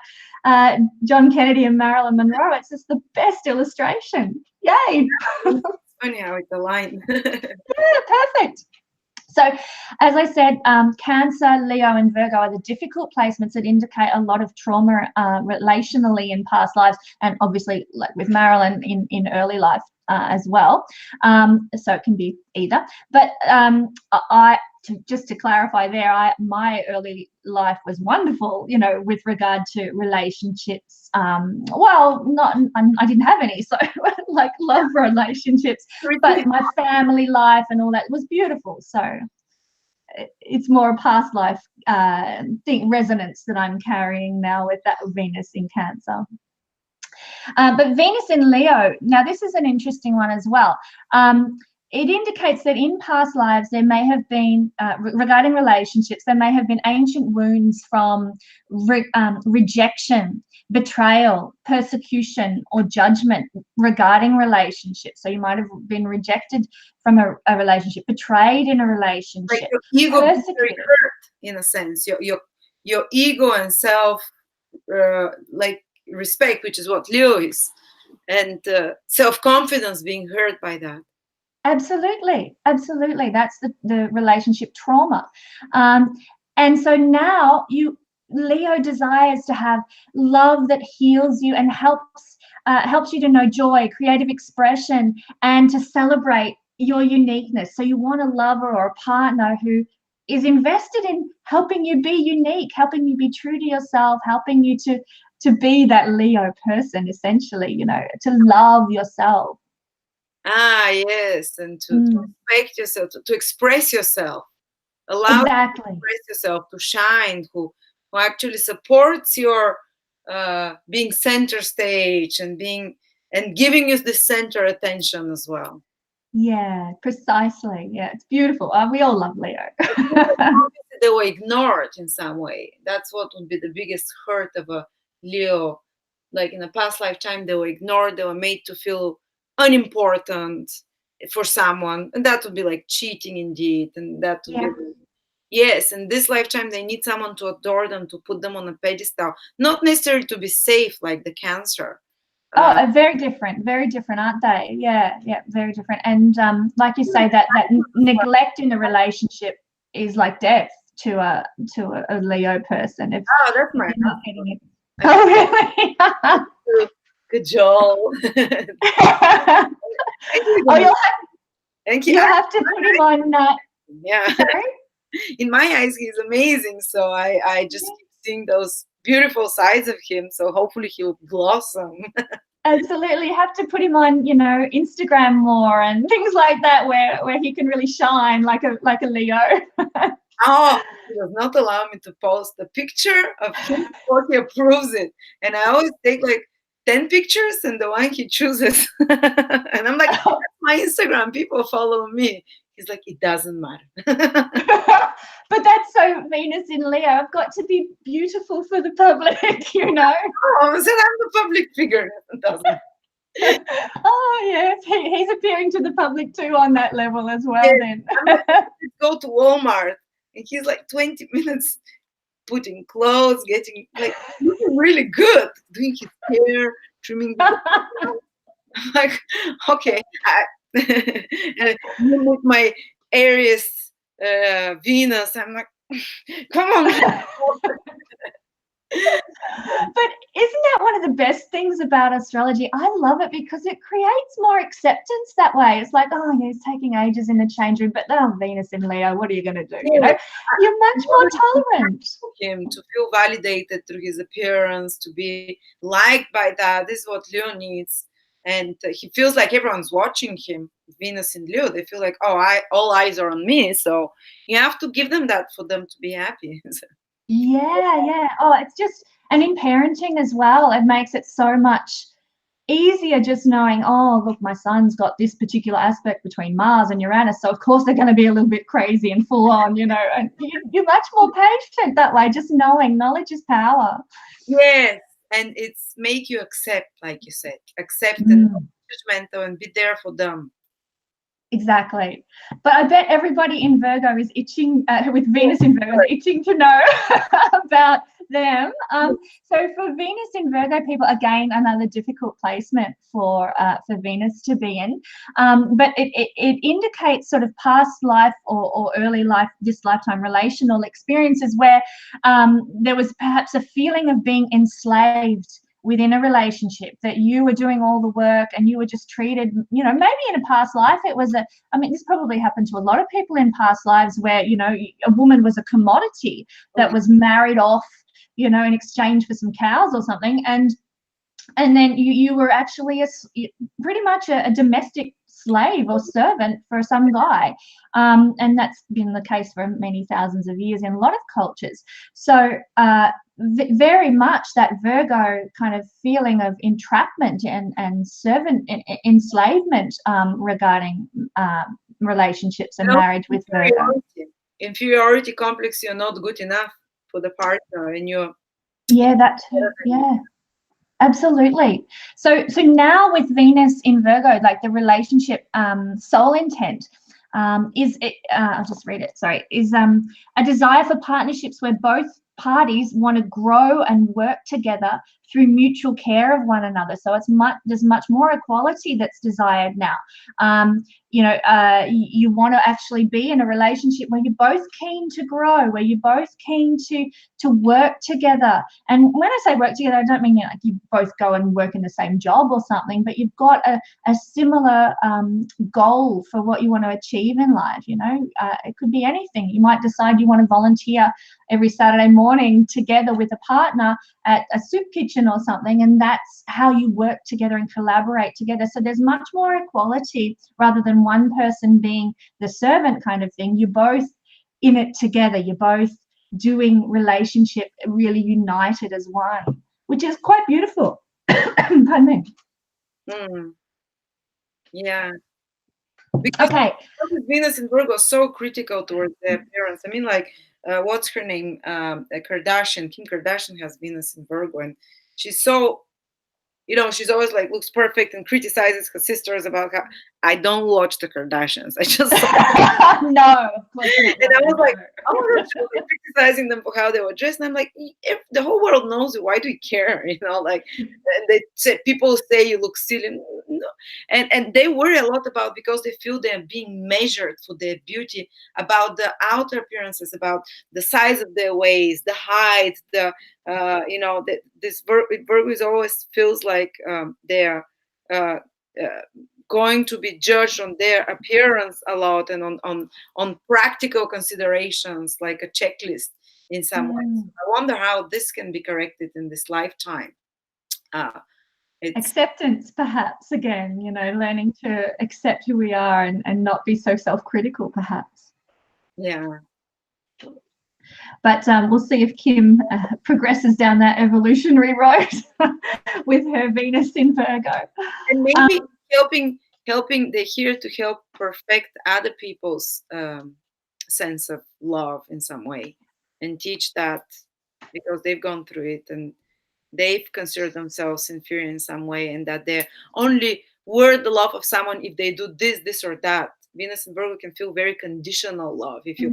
John Kennedy and Marilyn Monroe. It's just the best illustration. Yay! It's funny how it's aligned. Yeah, perfect. So, as I said, Cancer, Leo, and Virgo are the difficult placements that indicate a lot of trauma relationally in past lives, and obviously, like with Marilyn, in early life as well. So it can be either. But just to clarify there, my early life was wonderful, you know, with regard to relationships. Well, I didn't have any, so like love relationships, but my family life and all that was beautiful. So it's more a past life resonance that I'm carrying now with that Venus in Cancer. But Venus in Leo, now this is an interesting one as well. It indicates that in past lives there may have been, regarding relationships, there may have been ancient wounds from rejection, betrayal, persecution, or judgment regarding relationships. So you might have been rejected from a relationship, betrayed in a relationship, like your ego being very hurt, in a sense. Your ego and self, like respect, which is what Leo is, and self-confidence being hurt by that. Absolutely. That's the relationship trauma. And so now Leo desires to have love that heals you and helps you to know joy, creative expression, and to celebrate your uniqueness. So you want a lover or a partner who is invested in helping you be unique, helping you be true to yourself, helping you to be that Leo person, essentially, you know, to love yourself. Yes, and to respect yourself, to express yourself, allow exactly. you to express yourself, to shine, who actually supports your being center stage and giving you the center attention as well. Yeah, precisely. Yeah, it's beautiful. We all love Leo. They were ignored in some way. That's what would be the biggest hurt of a Leo. Like in a past lifetime, they were ignored. They were made to feel unimportant for someone, and that would be like cheating indeed. And that would be, yes, in this lifetime they need someone to adore them, to put them on a pedestal, not necessarily to be safe like the Cancer. Very different, aren't they? Yeah, very different. And like you say, that neglect in a relationship is like death to a Leo person. If that's right. Not getting it. Oh, really? Good job. Thank you. You'll have to put him on. Yeah. Sorry? In my eyes, he's amazing. So I just keep seeing those beautiful sides of him. So hopefully he'll blossom. Absolutely. You have to put him on, you know, Instagram more and things like that, where he can really shine like a Leo. He does not allow me to post a picture of him before he approves it. And I always take like 10 pictures and the one he chooses. And I'm like, that's my Instagram. People follow me. He's like, it doesn't matter. But that's so Venus in Leo. I've got to be beautiful for the public, you know. I said I'm the public figure. It doesn't. Yes, he's appearing to the public too on that level as well. Then go to Walmart and he's like 20 minutes putting clothes, getting like looking really good, doing his hair, trimming. I'm like, okay, and with my Aries Venus, I'm like, come on. But isn't that one of the best things about astrology? I love it because it creates more acceptance that way. It's like, oh, yeah, it's taking ages in the change room, but Venus in Leo, what are you going to do? You know, you're much more tolerant. Him to feel validated through his appearance, to be liked by that. This is what Leo needs. And he feels like everyone's watching him. Venus in Leo, they feel like, all eyes are on me. So you have to give them that for them to be happy. Yeah. Oh, it's just, and in parenting as well, it makes it so much easier just knowing, oh, look, my son's got this particular aspect between Mars and Uranus, so of course they're going to be a little bit crazy and full on, you know, and you're much more patient that way, just knowing knowledge is power. Yes, and it's make you accept, like you said, accept and judgmental and be there for them. Exactly. But I bet everybody in Virgo is itching, with Venus in Virgo, is itching to know about them. So for Venus in Virgo people, again, another difficult placement for Venus to be in. But it indicates sort of past life or early life, this lifetime relational experiences where there was perhaps a feeling of being enslaved within a relationship, that you were doing all the work and you were just treated, you know, maybe in a past life it was I mean, this probably happened to a lot of people in past lives where, you know, a woman was a commodity that was married off, you know, in exchange for some cows or something. And then you were actually pretty much a domestic slave or servant for some guy. And that's been the case for many thousands of years in a lot of cultures. So very much that Virgo kind of feeling of entrapment and servant enslavement regarding relationships and marriage with Virgo. Inferiority complex, you're not good enough for the partner, and you're... Yeah, that too. Yeah. Absolutely. So now with Venus in Virgo, like the relationship soul intent is it, I'll just read it. Sorry, is a desire for partnerships where both parties want to grow and work together through mutual care of one another. So there's much more equality that's desired now. You know, you want to actually be in a relationship where you're both keen to grow, where you're both keen to work together. And when I say work together, I don't mean like you both go and work in the same job or something, but you've got a similar goal for what you want to achieve in life. You know, it could be anything. You might decide you want to volunteer every Saturday morning together with a partner at a soup kitchen or something, and that's how you work together and collaborate together. So there's much more equality rather than one person being the servant kind of thing. You're both in it together. You're both doing relationship really united as one, which is quite beautiful. Pardon me. Yeah. Because Venus in Virgo is so critical towards the appearance. I mean, like, what's her name? Kardashian. Kim Kardashian has Venus in Virgo, and she's so, you know, she's always like looks perfect and criticizes her sisters about how... I don't watch the Kardashians. I just no, of course not. And I was like, oh, she was criticizing them for how they were dressed, and I'm like, if the whole world knows you, why do you care? You know, like, and they say, people say you look silly, no. And they worry a lot about, because they feel they're being measured for their beauty, about the outer appearances, about the size of their waist, the height, the you know, this Virgo is always feels like they're going to be judged on their appearance a lot, and on practical considerations, like a checklist in some ways. I wonder how this can be corrected in this lifetime. Acceptance, perhaps, again, you know, learning to accept who we are and not be so self-critical, perhaps. Yeah. But we'll see if Kim progresses down that evolutionary road with her Venus in Virgo. And maybe helping, they're here to help perfect other people's sense of love in some way, and teach that, because they've gone through it and they've considered themselves inferior in some way, and that they're only worth the love of someone if they do this or that. Venus and Virgo can feel very conditional love. If you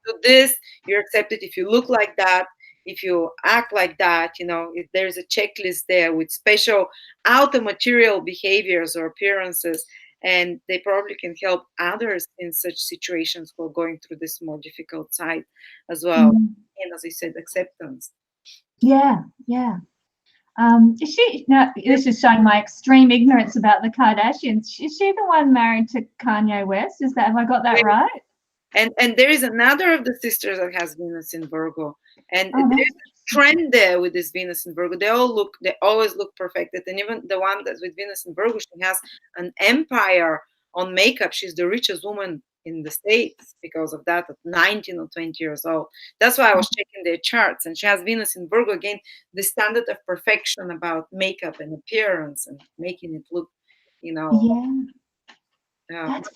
do this, you're accepted. If you look like that, if you act like that, you know, if there's a checklist there with special outer material behaviors or appearances, and they probably can help others in such situations who are going through this more difficult side as well. And as I said, acceptance. Yeah. Is she, now this is showing my extreme ignorance about the Kardashians, is she the one married to Kanye West? Have I got that right? And there is another of the sisters that has Venus in Virgo, and there's a trend there with this Venus in Virgo. They always look perfected, and even the one that's with Venus in Virgo, she has an empire on makeup. She's the richest woman in the States because of that, at 19 or 20 years old. That's why I was checking their charts, and she has Venus in Virgo, again, the standard of perfection about makeup and appearance and making it look, you know. That's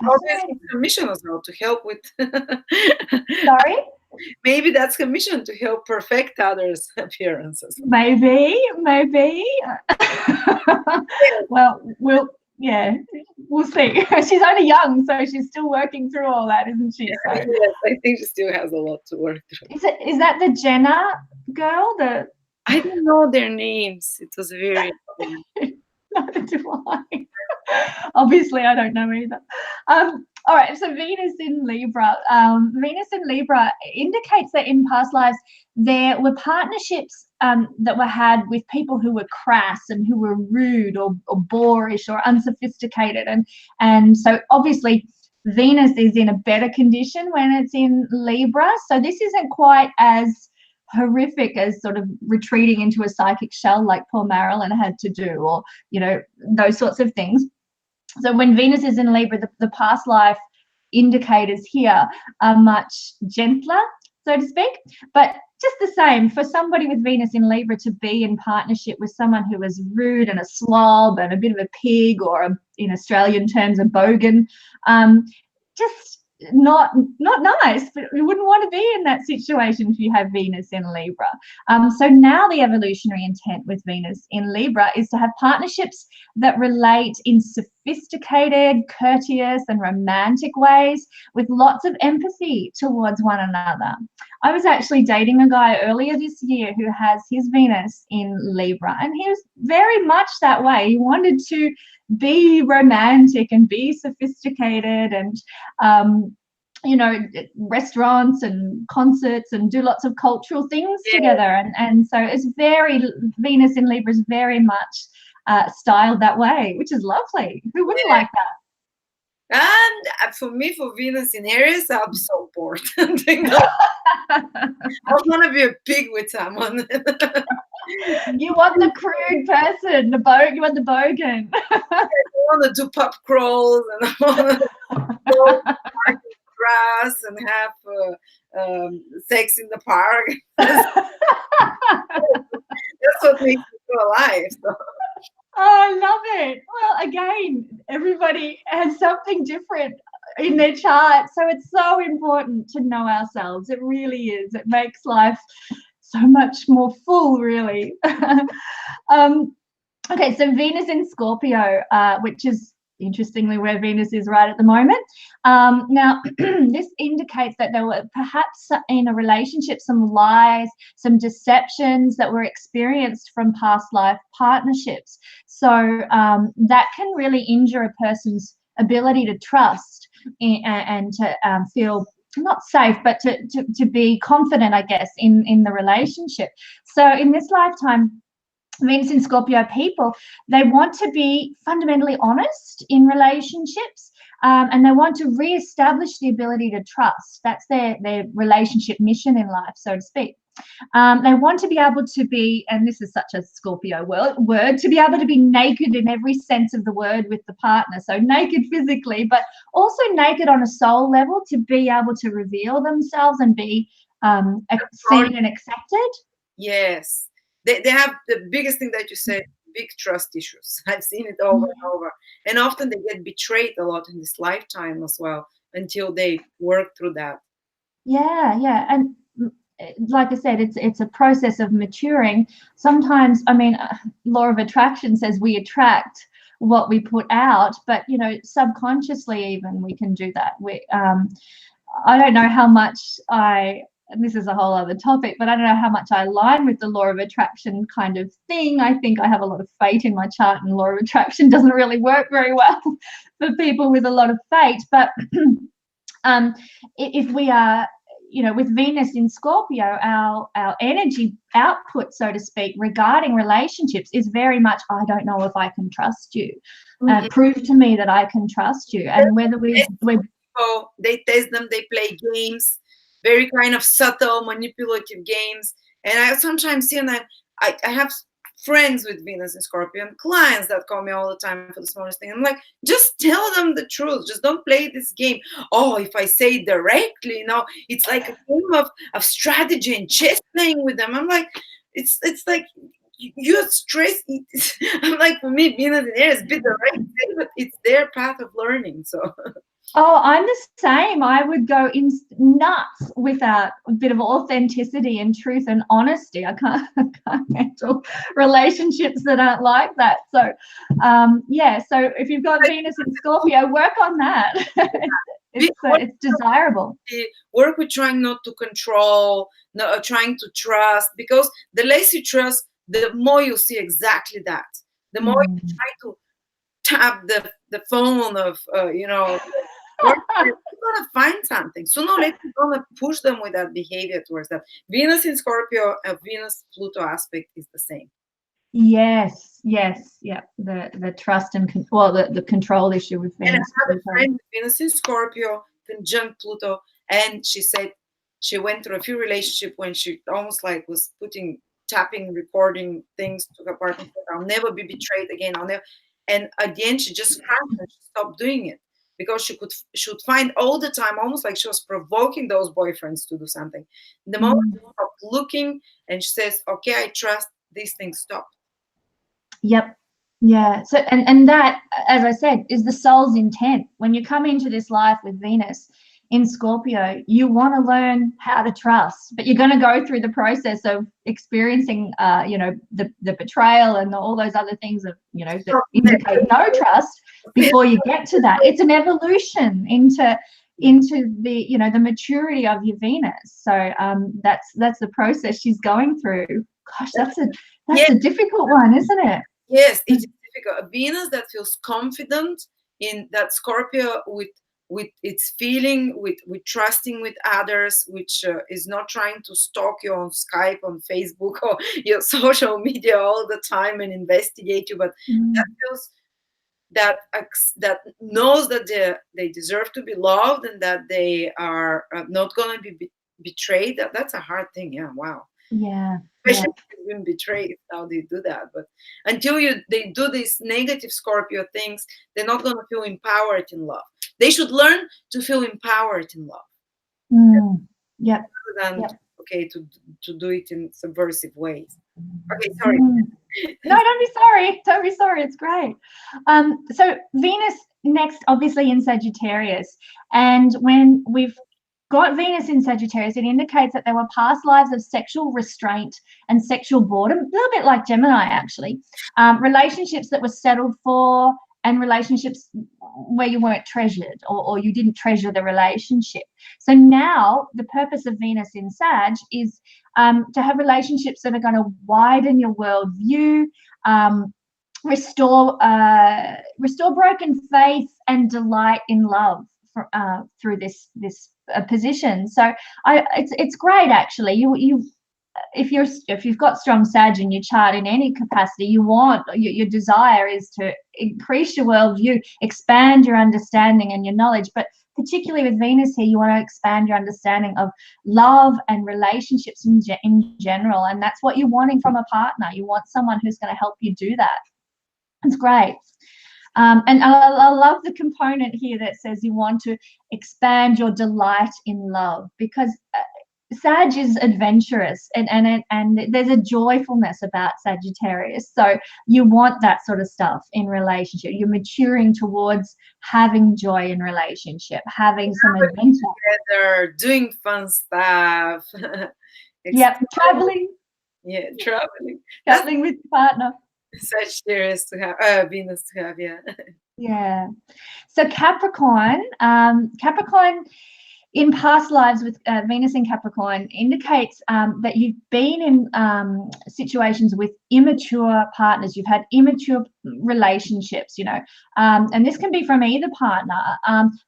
commission as well to help with. Sorry? Maybe that's commission to help perfect others' appearances. Maybe. Well, we'll see. She's only young, so she's still working through all that, isn't she? Yes, I think she still has a lot to work through. Is that the Jenner girl? I don't know their names. It was very Neither do I. Obviously, I don't know either. All right, so Venus in Libra. Venus in Libra indicates that in past lives there were partnerships that were had with people who were crass and who were rude or boorish or unsophisticated, and so obviously Venus is in a better condition when it's in Libra. So this isn't quite as horrific as sort of retreating into a psychic shell like poor Marilyn had to do, or those sorts of things. So when Venus is in Libra, the past life indicators here are much gentler, so to speak. But just the same, for somebody with Venus in Libra to be in partnership with someone who is rude and a slob and a bit of a pig, or in Australian terms, a bogan, just not nice. But you wouldn't want to be in that situation if you have Venus in Libra. So now the evolutionary intent with Venus in Libra is to have partnerships that relate in sophisticated, courteous and romantic ways with lots of empathy towards one another. I was actually dating a guy earlier this year who has his Venus in Libra, and he was very much that way. He wanted to be romantic and be sophisticated and restaurants and concerts and do lots of cultural things together, and so it's very, Venus in Libra is very much styled that way, which is lovely. Who wouldn't like that? And for me, for Venus in Aries, I'll be so bored. I want to be a pig with someone. You want the crude person, you want the bogan. I want to do pub crawls, and I want to go grass and have sex in the park. That's what makes me feel alive. So. Oh, I love it. Well, again, everybody has something different in their chart, so it's so important to know ourselves. It really is. It makes life so much more full, really. Okay, so Venus in Scorpio, which is interestingly where Venus is right at the moment. Now, this indicates that there were perhaps in a relationship some lies, some deceptions that were experienced from past life partnerships. So that can really injure a person's ability to trust and to feel not safe, but to be confident, I guess, in the relationship. So in this lifetime, Venus in Scorpio people, they want to be fundamentally honest in relationships, and they want to re-establish the ability to trust. That's their relationship mission in life, so to speak. They want to be able to be, and this is such a Scorpio word, to be able to be naked in every sense of the word with the partner. So naked physically, but also naked on a soul level, to be able to reveal themselves and be seen and accepted. Yes. They have the biggest thing that you said, big trust issues. I've seen it over and over. And often they get betrayed a lot in this lifetime as well, until they work through that. Yeah. And like I said, it's a process of maturing. Sometimes, I mean, law of attraction says we attract what we put out, but subconsciously even we can do that. I don't know how much and this is a whole other topic, but I don't know how much I align with the law of attraction kind of thing. I think I have a lot of fate in my chart, and law of attraction doesn't really work very well for people with a lot of fate. But if we are, with Venus in Scorpio, our energy output, so to speak, regarding relationships is very much, I don't know if I can trust you. Prove to me that I can trust you. And whether we're they test them, they play games, very kind of subtle, manipulative games. And I sometimes see, and I have friends with Venus and Scorpio, and clients that call me all the time for the smallest thing. I'm like, just tell them the truth. Just don't play this game. Oh, if I say it directly, it's like a game of strategy and chess playing with them. I'm like, it's like you're stressed. I'm like, for me, Venus and Aries, be direct, but it's their path of learning. So. Oh, I'm the same. I would go nuts without a bit of authenticity and truth and honesty. I can't handle relationships that aren't like that. So, so if you've got Venus in Scorpio, work on that. It's desirable. Work with trying not to control, trying to trust, because the less you trust, the more you see exactly that. The more you try to tap the phone of, you're gonna find something. Sooner or later, you're gonna push them with that behavior towards that. Venus in Scorpio, Venus Pluto aspect is the same. Yes, yeah. The trust and the control issue with Venus. And I have a friend with Venus in Scorpio, conjunct Pluto, and she said she went through a few relationships when she almost like was tapping, recording things to her partner. I'll never be betrayed again. And at the end, she just crashed and she stopped doing it because she would find all the time, almost like she was provoking those boyfriends to do something. The moment she stopped looking and she says, "Okay, I trust," these things stop. Yep. Yeah. So and that, as I said, is the soul's intent. When you come into this life with Venus in Scorpio, you want to learn how to trust, but you're going to go through the process of experiencing, the betrayal and all those other things that indicate no trust before you get to that. It's an evolution into the the maturity of your Venus. So that's the process she's going through. Gosh, that's a difficult one, isn't it? Yes, it's difficult. A Venus that feels confident in that Scorpio with its feeling, with trusting with others, which is not trying to stalk you on Skype, on Facebook, or your social media all the time and investigate you, but that feels that knows that they deserve to be loved and that they are not going to be betrayed. That's a hard thing. Yeah. Wow. Yeah. Especially if you've been betrayed, how they do that. But until they do these negative Scorpio things, they're not going to feel empowered in love. They should learn to feel empowered in love. Yep. Rather than to do it in subversive ways. Okay, sorry. No, don't be sorry. Don't be sorry. It's great. So Venus next, obviously in Sagittarius, and when we've got Venus in Sagittarius, it indicates that there were past lives of sexual restraint and sexual boredom, a little bit like Gemini, actually. Relationships that were settled for, and relationships where you weren't treasured, or you didn't treasure the relationship. So now the purpose of Venus in Sag is to have relationships that are going to widen your worldview, restore broken faith and delight in love through this position. So it's great, actually. If you've got strong Sag in your chart in any capacity, your desire is to increase your worldview, expand your understanding and your knowledge. But particularly with Venus here, you want to expand your understanding of love and relationships in general, and that's what you're wanting from a partner. You want someone who's going to help you do that. It's great. And I love the component here that says you want to expand your delight in love, because Sag is adventurous, and there's a joyfulness about Sagittarius. So you want that sort of stuff in relationship. You're maturing towards having joy in relationship, having some adventure together, doing fun stuff. Yep, traveling. Yeah, traveling. Traveling with your partner. Sagittarius to have, Venus to have, yeah. Yeah. So Capricorn, in past lives with Venus in Capricorn indicates that you've been in situations with immature partners. You've had immature relationships, and this can be from either partner,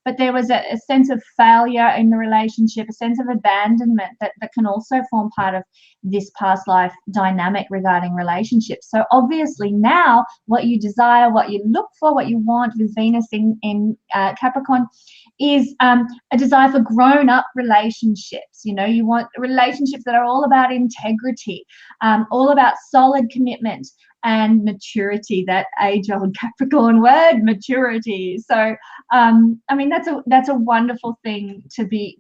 but there was a sense of failure in the relationship, a sense of abandonment that can also form part of this past life dynamic regarding relationships. So obviously now what you desire, what you look for, what you want with Venus in Capricorn is a desire for grown-up relationships. You want relationships that are all about integrity, all about solid commitment and maturity, that age-old Capricorn word, maturity. So I mean, that's a wonderful thing to be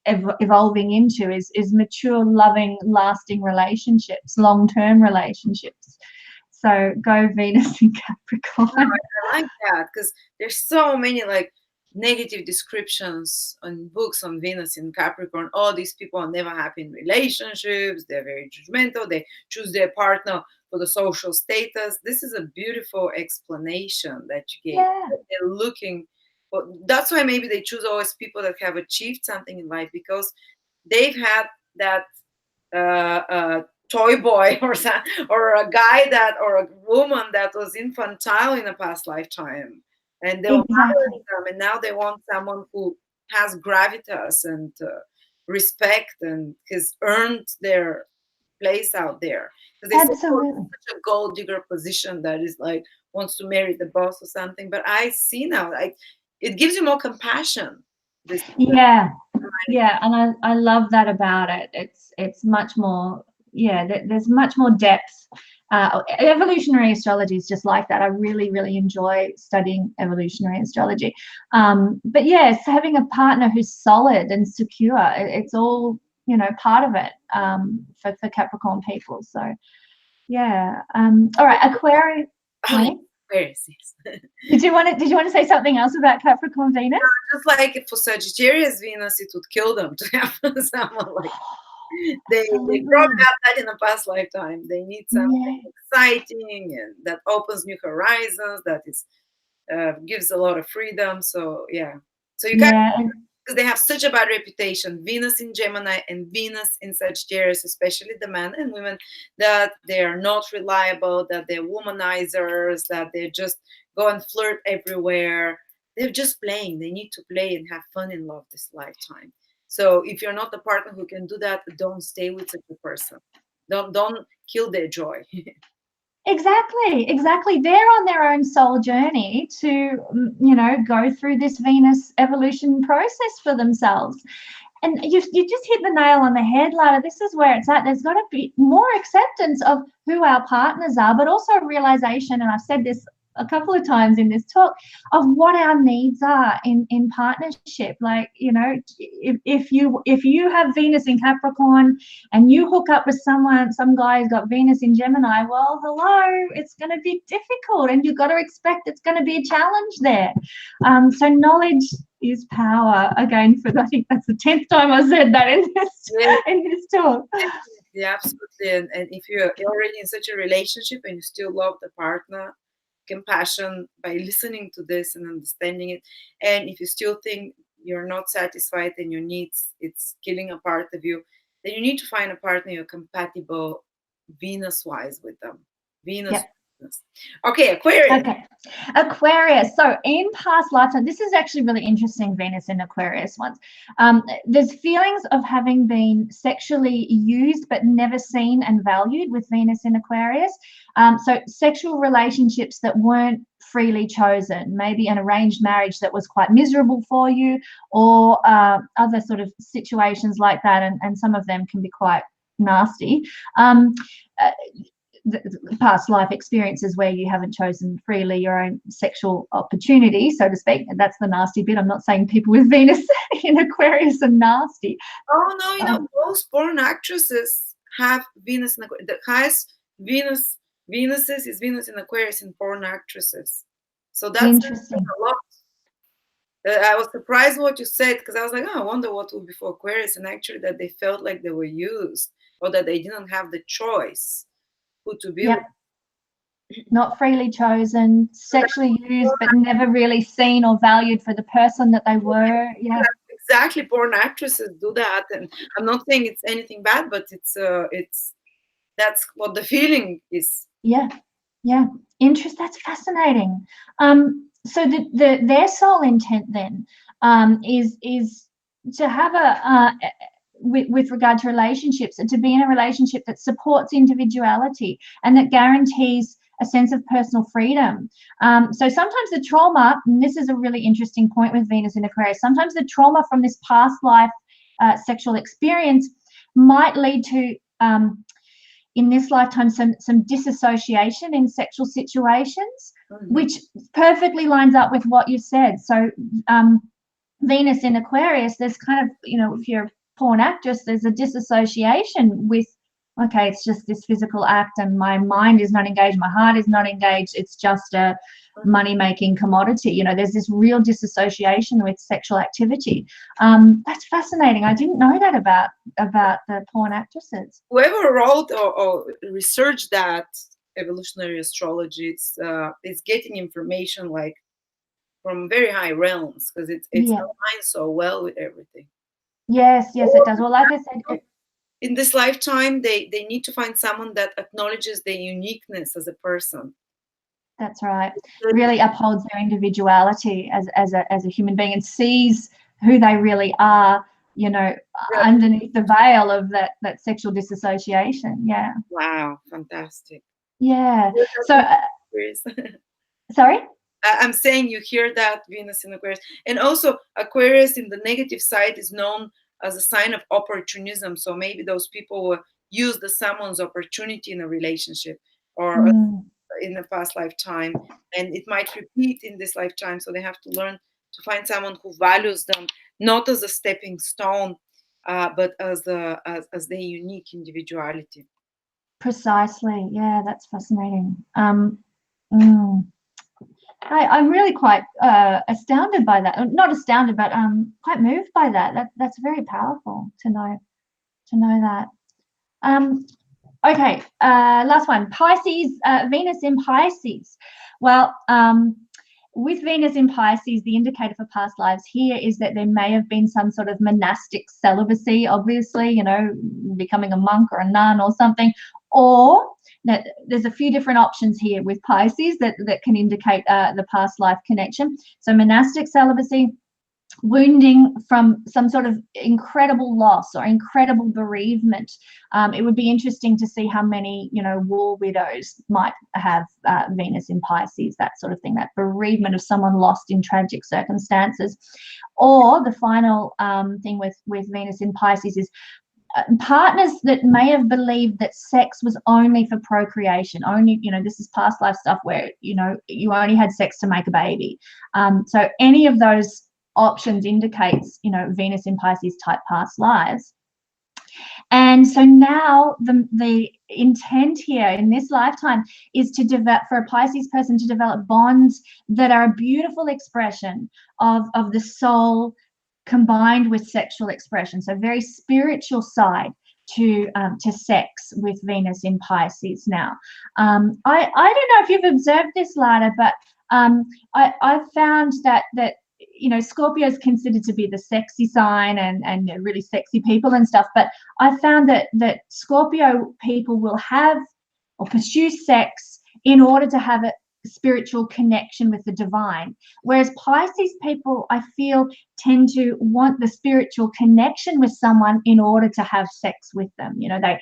evolving into, is mature, loving, lasting relationships, long-term relationships. So go Venus in Capricorn. I like that, because there's so many negative descriptions on books on Venus in Capricorn. Oh, these people are never happy in relationships. They're very judgmental. They choose their partner for the social status. This is a beautiful explanation that you gave. Yeah. They're looking Well, that's why maybe they choose always people that have achieved something in life, because they've had that toy boy or a guy that, or a woman that was infantile in a past lifetime, and they were Exactly. mothering them, and now they want someone who has gravitas and respect and has earned their place out there. Because they say, oh, Absolutely. it's such a gold digger position that is like wants to marry the boss or something. But I see now, like, it gives you more compassion. This Yeah. Yeah, and I love that about it. It's much more, yeah, there's much more depth. Evolutionary astrology is just like that. I really, really enjoy studying evolutionary astrology. But yes, having a partner who's solid and secure, it's all, you know, part of it, for Capricorn people. So yeah. All right, Aquarius. oh yeah, Honey, Aquarius, yes. did you want to say something else about Capricorn Venus? Just like for Sagittarius Venus, it would kill them to have someone like they probably Absolutely. have that in a past lifetime. They need something Yeah. exciting and that opens new horizons. That is gives a lot of freedom. So yeah, so you kind, Yeah. because they have such a bad reputation. Venus in Gemini and Venus in Sagittarius, especially the men and women, that they are not reliable, that they're womanizers, that they just go and flirt everywhere. They're just playing. They need to play and have fun in love this lifetime. So if you're not the partner who can do that, don't stay with such a person. Don't kill their joy. Exactly, exactly. They're on their own soul journey to, you know, go through this Venus evolution process for themselves. And you just hit the nail on the head, Lada. This is where it's at. There's got to be more acceptance of who our partners are, but also a realization, and I've said this a couple of times in this talk, of what our needs are in partnership. Like, you know, if you have Venus in Capricorn and you hook up with someone, some guy who's got Venus in Gemini, well, hello, it's going to be difficult, and you've got to expect it's going to be a challenge there. So knowledge is power. Again, for I think that's the 10th time I said that Yeah, in this talk. yeah, absolutely. And if you're already in such a relationship and you still love the partner, compassion by listening to this and understanding it. And if you still think you're not satisfied and your needs, it's killing a part of you, then you need to find a partner you're compatible Venus wise with them. Venus. Yep. Okay, Aquarius. Okay. Aquarius. So in past lifetime, this is actually really interesting, Venus in Aquarius ones. There's feelings of having been sexually used but never seen and valued with Venus in Aquarius. So sexual relationships that weren't freely chosen, maybe an arranged marriage that was quite miserable for you, or other sort of situations like that. And some of them can be quite nasty. Uh, Past life experiences where you haven't chosen freely your own sexual opportunity, so to speak. And that's the nasty bit. I'm not saying people with Venus in Aquarius are nasty. Oh no, most porn actresses have Venus in Aquarius. The highest Venuses is Venus in Aquarius in porn actresses. So that's Interesting. a lot. I was surprised what you said, because I was like, oh, I wonder what would be for Aquarius, and actually that they felt like they were used, or that they didn't have the choice who to be with. Yep. Not freely chosen, sexually used, but never really seen or valued for the person that they were. Yeah. Exactly, porn actresses do that, and I'm not saying it's anything bad, but it's that's what the feeling is. Yeah. Yeah. That's fascinating. So their sole intent then is to have with regard to relationships, and to be in a relationship that supports individuality and that guarantees a sense of personal freedom. So sometimes the trauma, and this is a really interesting point with Venus in Aquarius, sometimes the trauma from this past life sexual experience might lead to in this lifetime some disassociation in sexual situations, which perfectly lines up with what you said. So Venus in Aquarius, there's kind of, you know, if you're a porn actress, there's a disassociation with, okay, it's just this physical act and my mind is not engaged, my heart is not engaged, it's just a money-making commodity. You know, there's this real disassociation with sexual activity. That's fascinating. I didn't know that about the porn actresses. Whoever wrote or researched that evolutionary astrology, it's getting information like from very high realms, because it's Yeah. aligned so well with everything. Yes, it does. Well, like I said, In this lifetime, they need to find someone that acknowledges their uniqueness as a person. that's right. Really upholds their individuality as a human being and sees who they really are, underneath the veil of that sexual disassociation. Yeah. Wow, fantastic. Yeah. So, sorry? I'm saying you hear that, Venus in Aquarius. And also, Aquarius in the negative side is known as a sign of opportunism. So maybe those people will use the someone's opportunity in a relationship or in a past lifetime. And it might repeat in this lifetime. So they have to learn to find someone who values them, not as a stepping stone, but as their unique individuality. Precisely. Yeah, that's fascinating. I'm really quite astounded by that. Not astounded, but quite moved by that. That's very powerful to know that. Okay, last one. Pisces, Venus in Pisces. Well, with Venus in Pisces, the indicator for past lives here is that there may have been some sort of monastic celibacy, obviously, becoming a monk or a nun or something, or that there's a few different options here with Pisces that can indicate the past life connection. So monastic celibacy, wounding from some sort of incredible loss or incredible bereavement. It would be interesting to see how many, war widows might have Venus in Pisces, that sort of thing, that bereavement of someone lost in tragic circumstances. Or the final thing with Venus in Pisces is partners that may have believed that sex was only for procreation, only, this is past life stuff where, you only had sex to make a baby. So any of those options indicates, Venus in Pisces type past lives. And so now the intent here in this lifetime is to develop, for a Pisces person to develop bonds that are a beautiful expression of the soul combined with sexual expression. So very spiritual side to sex with Venus in Pisces. Now, I don't know if you've observed this, Lada, but I've found that Scorpio is considered to be the sexy sign and really sexy people and stuff. But I found that Scorpio people will have or pursue sex in order to have a spiritual connection with the divine, whereas Pisces people, I feel, tend to want the spiritual connection with someone in order to have sex with them. They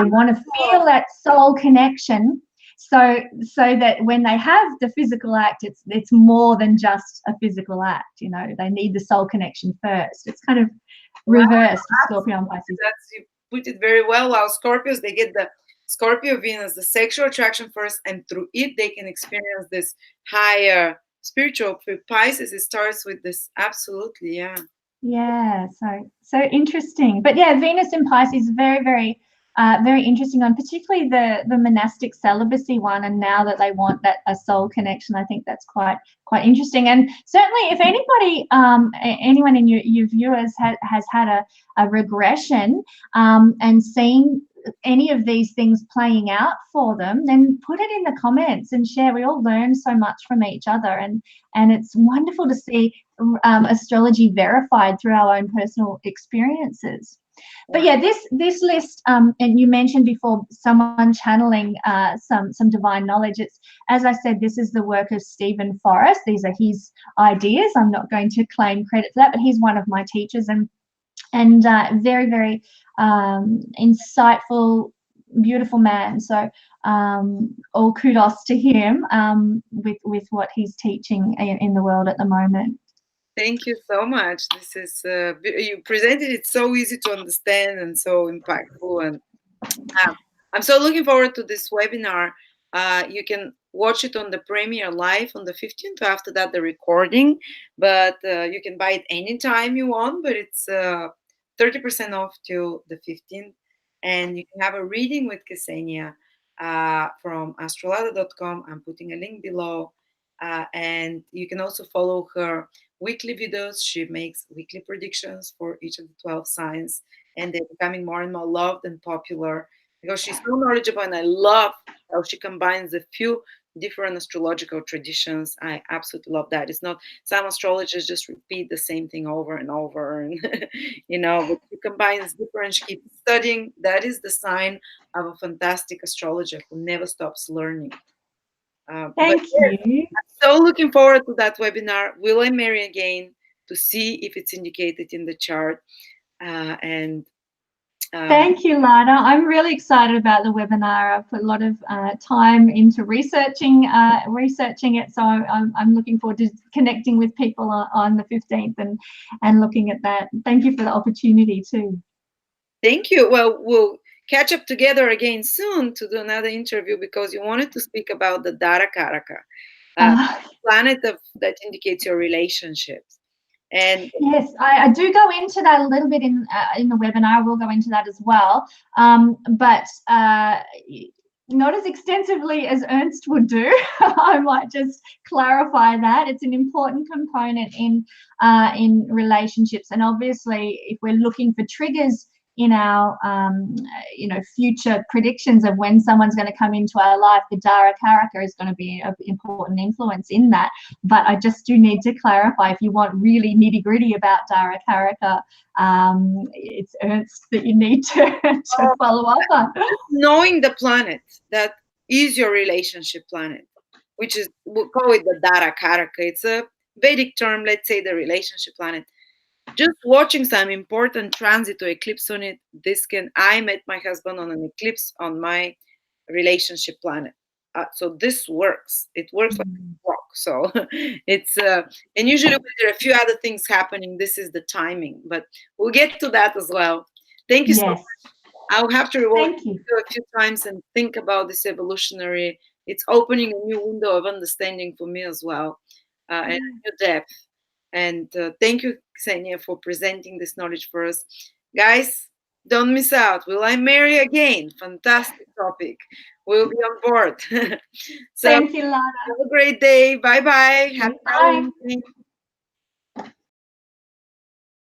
want to feel that soul connection, so that when they have the physical act, it's more than just a physical act. They need the soul connection first. It's kind of reversed for Scorpio and Pisces. You put it very well. While Scorpios, they get the Scorpio Venus, the sexual attraction first, and through it they can experience this higher spiritual. For Pisces, it starts with this. Absolutely, yeah. Yeah, so interesting. But yeah, Venus in Pisces is very, very very interesting one, particularly the monastic celibacy one. And now that they want that a soul connection, I think that's quite interesting. And certainly, if anybody, anyone in your viewers has had a regression and seen any of these things playing out for them, then put it in the comments and share. We all learn so much from each other, and it's wonderful to see astrology verified through our own personal experiences. But yeah, this list, and you mentioned before someone channeling some divine knowledge. It's, as I said, this is the work of Stephen Forrest. These are his ideas. I'm not going to claim credit for that, but he's one of my teachers and very, very insightful, beautiful man. So all kudos to him with what he's teaching in the world at the moment. Thank you so much. This is you presented it so easy to understand and so impactful, and I'm so looking forward to this webinar. You can watch it on the premiere live on the 15th. After that, the recording, but you can buy it anytime you want. But it's 30% off till the 15th, and you can have a reading with Kesenya from astrolada.com. I'm putting a link below, and you can also follow her weekly videos. She makes weekly predictions for each of the 12 signs, and they're becoming more and more loved and popular because she's so knowledgeable, and I love how she combines a few different astrological traditions. I absolutely love that. It's not some astrologers just repeat the same thing over and over, and but you combine different, keep studying. That is the sign of a fantastic astrologer who never stops learning. But Thank you. so looking forward to that webinar. Will I marry again? To see if it's indicated in the chart, and thank you, Lada. I'm really excited about the webinar. I've put a lot of time into researching it, so I'm looking forward to connecting with people on the 15th and looking at that. Thank you for the opportunity too. Thank you. Well, we'll catch up together again soon to do another interview, because you wanted to speak about the Dara Karaka, planet that indicates your relationships. And yes, I do go into that a little bit in the webinar. We'll go into that as well, but not as extensively as Ernst would do. I might just clarify that it's an important component in relationships, and obviously, if we're looking for triggers in our future predictions of when someone's going to come into our life, the Dara Karaka is going to be an important influence in that. But I just do need to clarify, if you want really nitty gritty about Dara Karaka, it's Ernst that you need to follow up on. Knowing the planet that is your relationship planet, which is, we'll call it the Dara Karaka. It's a Vedic term, let's say the relationship planet. Just watching some important transit or eclipse on it, I met my husband on an eclipse on my relationship planet. So this works. It works like a clock. So it's, and usually when there are a few other things happening, this is the timing, but we'll get to that as well. Thank you so much. I'll have to reward you a few times and think about this evolutionary. It's opening a new window of understanding for me as well, and a new depth. And thank you, Kesenya, for presenting this knowledge for us. Guys, don't miss out. Will I marry again? Fantastic topic. We'll be on board. So, thank you, Lana. Have a great day. Bye-bye. Happy Halloween.